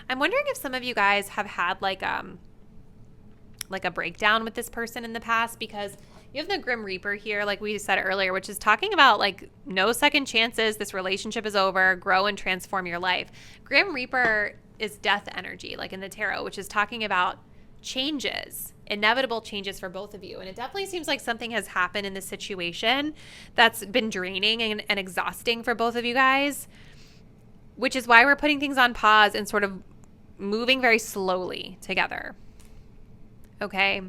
I'm wondering if some of you guys have had like a breakdown with this person in the past, because you have the Grim Reaper here, like we said earlier, which is talking about like no second chances. This relationship is over. Grow and transform your life. Grim Reaper is death energy, like in the tarot, which is talking about changes, inevitable changes for both of you. And it definitely seems like something has happened in this situation that's been draining and exhausting for both of you guys, which is why we're putting things on pause and sort of moving very slowly together. Okay.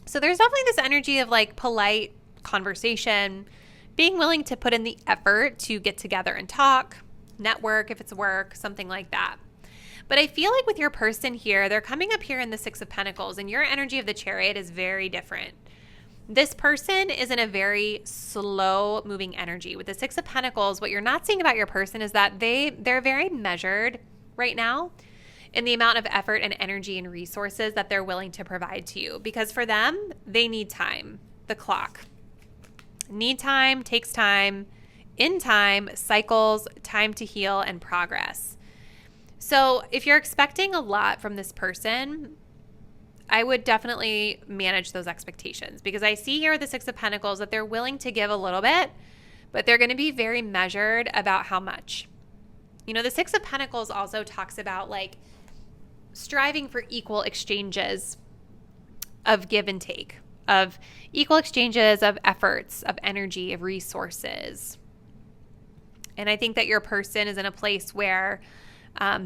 So there's definitely this energy of like polite conversation, being willing to put in the effort to get together and talk, network if it's work, something like that. But I feel like with your person here, they're coming up here in the Six of Pentacles, and your energy of the Chariot is very different. This person is in a very slow moving energy. With the Six of Pentacles, what you're not seeing about your person is that they're very measured right now in the amount of effort and energy and resources that they're willing to provide to you. Because for them, they need time. The clock. Need time, takes time, in time, cycles, time to heal, and progress. So if you're expecting a lot from this person, I would definitely manage those expectations, because I see here with the Six of Pentacles that they're willing to give a little bit, but they're going to be very measured about how much. The Six of Pentacles also talks about like striving for equal exchanges of give and take, of equal exchanges of efforts, of energy, of resources. And I think that your person is in a place where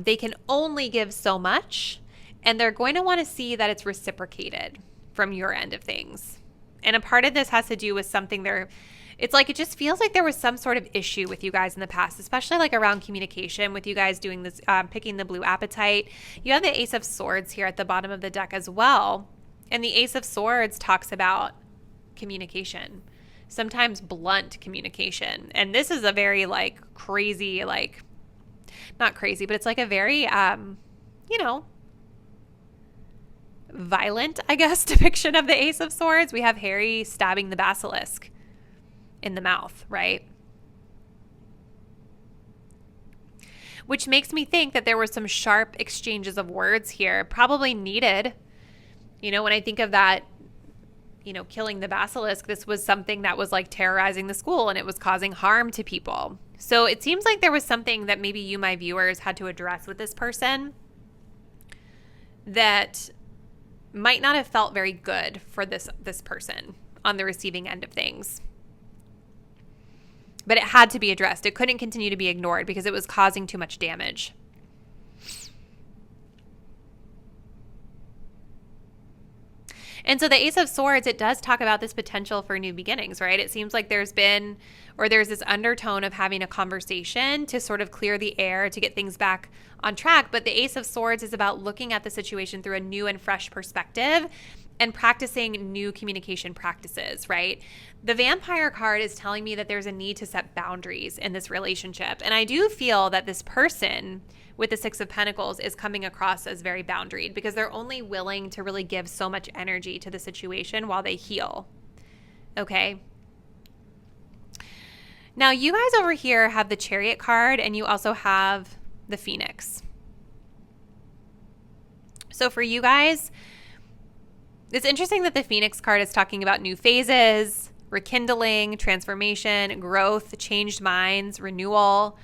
they can only give so much, and they're going to want to see that it's reciprocated from your end of things. And a part of this has to do with something it's like it just feels like there was some sort of issue with you guys in the past, especially like around communication, with you guys doing this, picking the blue apatite. You have the Ace of Swords here at the bottom of the deck as well. And the Ace of Swords talks about communication, sometimes blunt communication. And this is a very like crazy, like not crazy, but it's like a very, violent, I guess, depiction of the Ace of Swords. We have Harry stabbing the basilisk in the mouth, right? Which makes me think that there were some sharp exchanges of words here, probably needed. When I think of that, killing the basilisk, this was something that was like terrorizing the school, and it was causing harm to people. So it seems like there was something that maybe you, my viewers, had to address with this person that might not have felt very good for this person on the receiving end of things. But it had to be addressed. It couldn't continue to be ignored because it was causing too much damage. And so the Ace of Swords, it does talk about this potential for new beginnings, right? It seems like there's this undertone of having a conversation to sort of clear the air, to get things back on track. But the Ace of Swords is about looking at the situation through a new and fresh perspective and practicing new communication practices, right? The Vampire card is telling me that there's a need to set boundaries in this relationship. And I do feel that this person with the Six of Pentacles is coming across as very boundaried, because they're only willing to really give so much energy to the situation while they heal. Okay. Now you guys over here have the Chariot card, and you also have the Phoenix. So for you guys, it's interesting that the Phoenix card is talking about new phases, rekindling, transformation, growth, changed minds, renewal.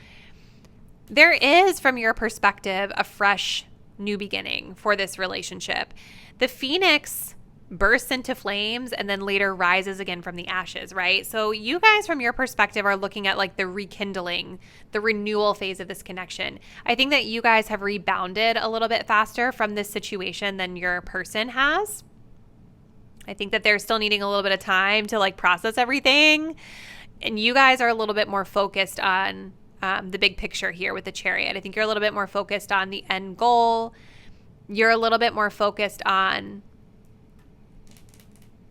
There is, from your perspective, a fresh new beginning for this relationship. The Phoenix bursts into flames and then later rises again from the ashes, right? So you guys, from your perspective, are looking at like the rekindling, the renewal phase of this connection. I think that you guys have rebounded a little bit faster from this situation than your person has. I think that they're still needing a little bit of time to like process everything. And you guys are a little bit more focused on the big picture here with the Chariot. I think you're a little bit more focused on the end goal. You're a little bit more focused on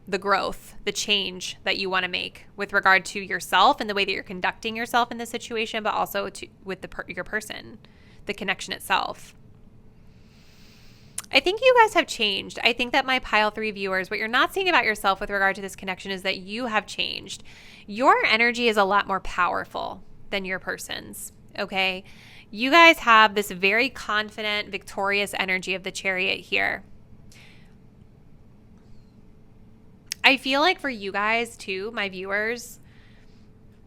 the growth, the change that you want to make with regard to yourself and the way that you're conducting yourself in this situation, but also with your person, the connection itself. I think you guys have changed. I think that my pile 3 viewers, what you're not seeing about yourself with regard to this connection is that you have changed. Your energy is a lot more powerful than your person's, okay? You guys have this very confident, victorious energy of the Chariot here. I feel like for you guys too, my viewers,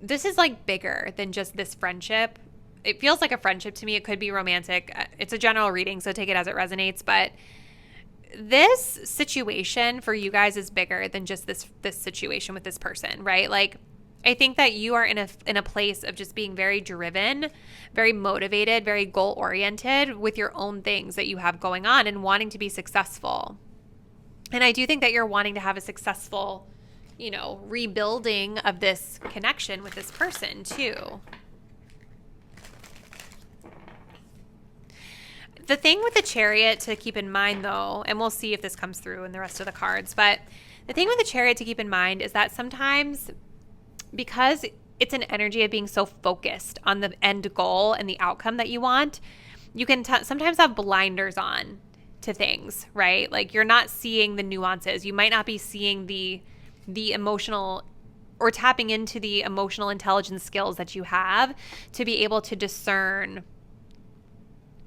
this is like bigger than just this friendship. It feels like a friendship to me. It could be romantic. It's a general reading, so take it as it resonates. But this situation for you guys is bigger than just this situation with this person, right? Like, I think that you are in a place of just being very driven, very motivated, very goal-oriented with your own things that you have going on and wanting to be successful. And I do think that you're wanting to have a successful, rebuilding of this connection with this person too. The thing with the Chariot to keep in mind, though, and we'll see if this comes through in the rest of the cards, but the thing with the Chariot to keep in mind is that sometimes, because it's an energy of being so focused on the end goal and the outcome that you want, you can sometimes have blinders on to things, right? Like you're not seeing the nuances. You might not be seeing the emotional or tapping into the emotional intelligence skills that you have to be able to discern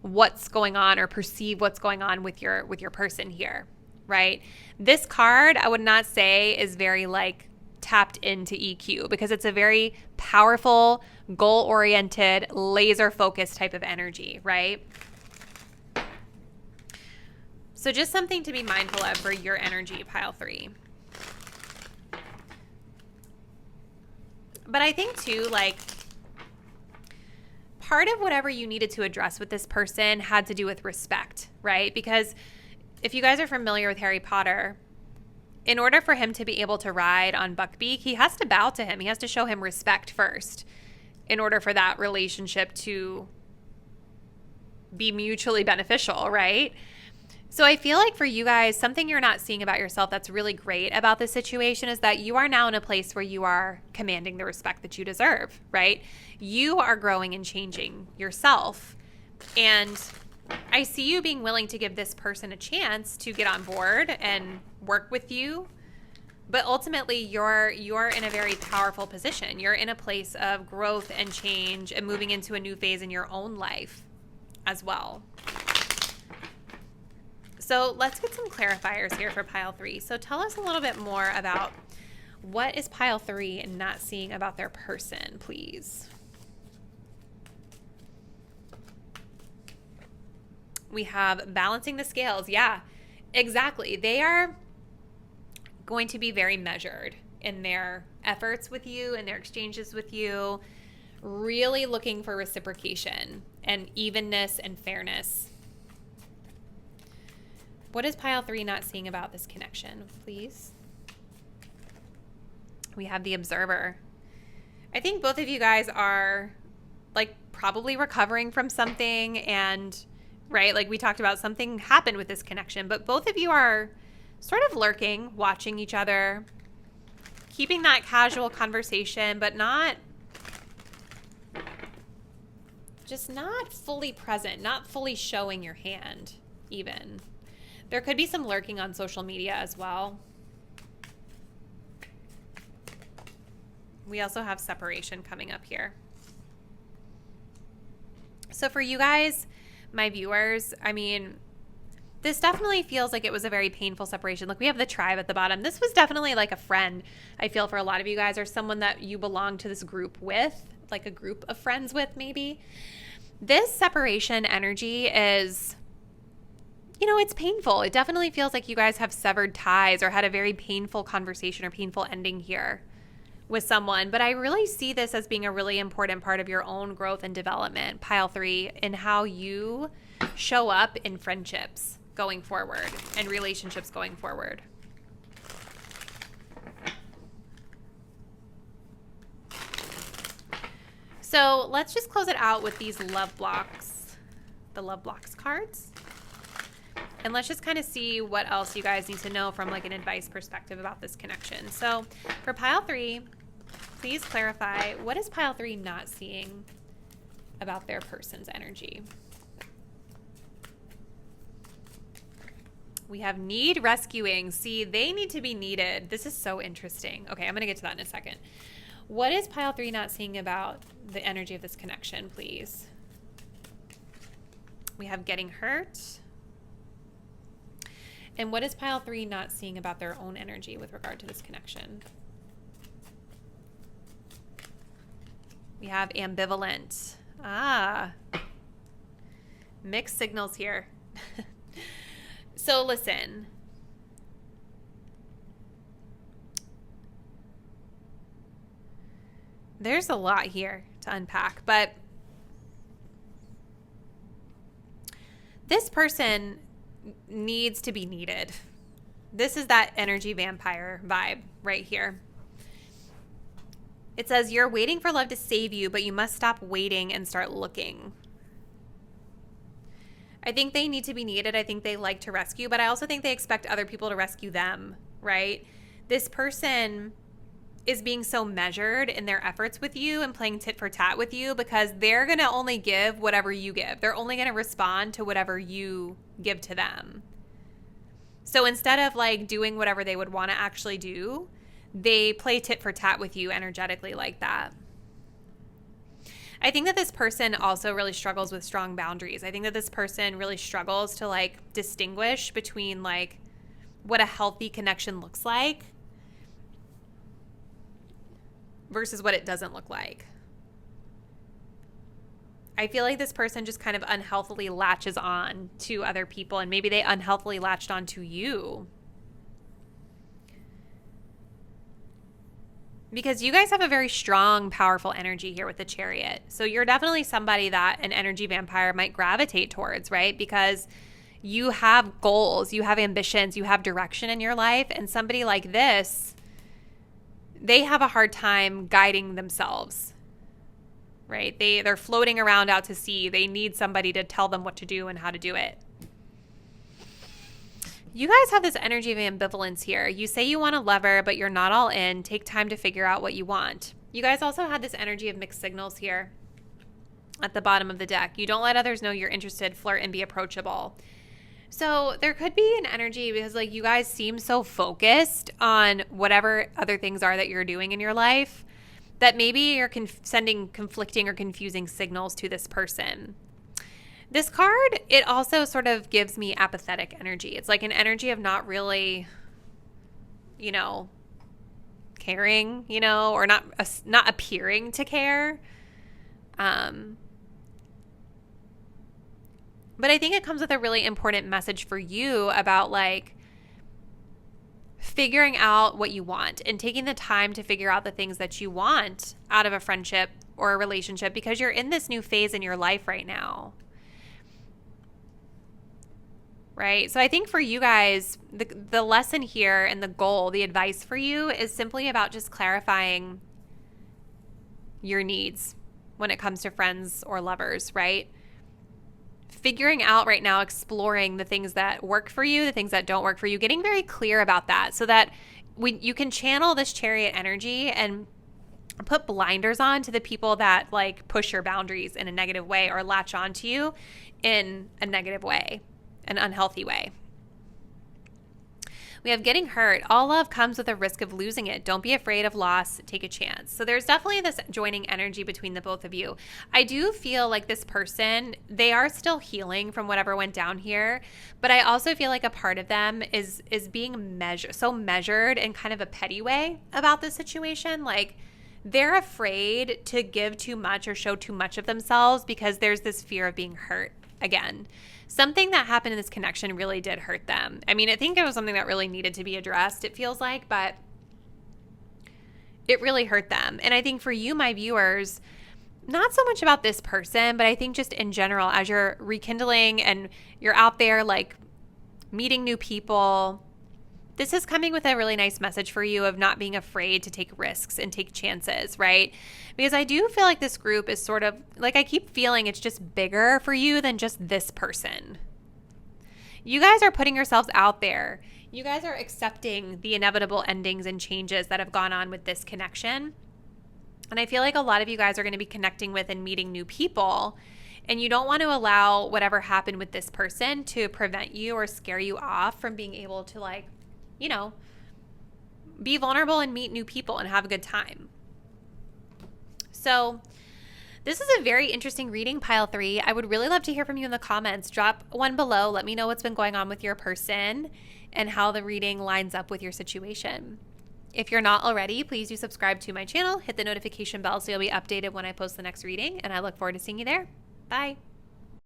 what's going on or perceive what's going on with your person here, right? This card, I would not say is very like tapped into EQ because it's a very powerful, goal-oriented, laser-focused type of energy, right? So just something to be mindful of for your energy, pile 3. But I think too, like, part of whatever you needed to address with this person had to do with respect, right? Because if you guys are familiar with Harry Potter, in order for him to be able to ride on Buckbeak, he has to bow to him. He has to show him respect first in order for that relationship to be mutually beneficial, right? So I feel like for you guys, something you're not seeing about yourself that's really great about this situation is that you are now in a place where you are commanding the respect that you deserve, right? You are growing and changing yourself. And I see you being willing to give this person a chance to get on board and work with you. But ultimately, you're in a very powerful position. You're in a place of growth and change and moving into a new phase in your own life as well. So let's get some clarifiers here for pile 3. So tell us a little bit more about what is pile 3 not seeing about their person, please. We have balancing the scales. Yeah, exactly. They are going to be very measured in their efforts with you and their exchanges with you, really looking for reciprocation and evenness and fairness. What is pile 3 not seeing about this connection, please? We have the Observer. I think both of you guys are like probably recovering from something and, right, like we talked about, something happened with this connection, but both of you are sort of lurking, watching each other, keeping that casual conversation, but not fully present, not fully showing your hand even. There could be some lurking on social media as well. We also have separation coming up here. So for you guys, my viewers, I mean, this definitely feels like it was a very painful separation. Look, we have the Tribe at the bottom. This was definitely like a friend, I feel, for a lot of you guys, or someone that you belong to this group with, like a group of friends with maybe. This separation energy is, it's painful. It definitely feels like you guys have severed ties or had a very painful conversation or painful ending here with someone. But I really see this as being a really important part of your own growth and development, pile 3, in how you show up in friendships going forward and relationships going forward. So let's just close it out with these love blocks, the love blocks cards. And let's just kind of see what else you guys need to know from like an advice perspective about this connection. So for pile 3, please clarify, what is pile 3 not seeing about their person's energy? We have need rescuing. See, they need to be needed. This is so interesting. Okay, I'm going to get to that in a second. What is pile 3 not seeing about the energy of this connection, please? We have getting hurt. And what is pile 3 not seeing about their own energy with regard to this connection? We have ambivalent. Mixed signals here. So listen. There's a lot here to unpack, but this person needs to be needed. This is that energy vampire vibe right here. It says you're waiting for love to save you, but you must stop waiting and start looking. I think they need to be needed. I think they like to rescue, but I also think they expect other people to rescue them, right? This person is being so measured in their efforts with you and playing tit for tat with you because they're going to only give whatever you give. They're only going to respond to whatever you give to them. So instead of like doing whatever they would want to actually do, they play tit for tat with you energetically like that. I think that this person also really struggles with strong boundaries. I think that this person really struggles to like distinguish between like what a healthy connection looks like versus what it doesn't look like. I feel like this person just kind of unhealthily latches on to other people, and maybe they unhealthily latched on to you. Because you guys have a very strong, powerful energy here with the Chariot. So you're definitely somebody that an energy vampire might gravitate towards, right? Because you have goals, you have ambitions, you have direction in your life. And somebody like this, they have a hard time guiding themselves, right? They're floating around out to sea. They need somebody to tell them what to do and how to do it. You guys have this energy of ambivalence here. You say you want a lover, but you're not all in. Take time to figure out what you want. You guys also had this energy of mixed signals here at the bottom of the deck. You don't let others know you're interested, flirt, and be approachable. So there could be an energy because like you guys seem so focused on whatever other things are that you're doing in your life that maybe you're sending conflicting or confusing signals to this person. This card, it also sort of gives me apathetic energy. It's like an energy of not really, caring, or not appearing to care. But I think it comes with a really important message for you about like figuring out what you want and taking the time to figure out the things that you want out of a friendship or a relationship because you're in this new phase in your life right now. Right? So I think for you guys, the lesson here and the goal, the advice for you is simply about just clarifying your needs when it comes to friends or lovers, right? Figuring out right now, exploring the things that work for you, the things that don't work for you, getting very clear about that so that you can channel this Chariot energy and put blinders on to the people that like push your boundaries in a negative way or latch onto you in a negative way. An unhealthy way. We have getting hurt. All love comes with a risk of losing it. Don't be afraid of loss. Take a chance. So there's definitely this joining energy between the both of you. I do feel like this person, they are still healing from whatever went down here, but I also feel like a part of them is being measured in kind of a petty way about the situation. Like they're afraid to give too much or show too much of themselves because there's this fear of being hurt again. Something that happened in this connection really did hurt them. I mean, I think it was something that really needed to be addressed, it feels like, but it really hurt them. And I think for you, my viewers, not so much about this person, but I think just in general, as you're rekindling and you're out there like meeting new people, this is coming with a really nice message for you of not being afraid to take risks and take chances, right? Because I do feel like this group is sort of like, I keep feeling it's just bigger for you than just this person. You guys are putting yourselves out there. You guys are accepting the inevitable endings and changes that have gone on with this connection. And I feel like a lot of you guys are going to be connecting with and meeting new people. And you don't want to allow whatever happened with this person to prevent you or scare you off from being able to, like, you know, be vulnerable and meet new people and have a good time. So this is a very interesting reading, Pile 3. I would really love to hear from you in the comments. Drop one below. Let me know what's been going on with your person and how the reading lines up with your situation. If you're not already, please do subscribe to my channel. Hit the notification bell so you'll be updated when I post the next reading. And I look forward to seeing you there. Bye.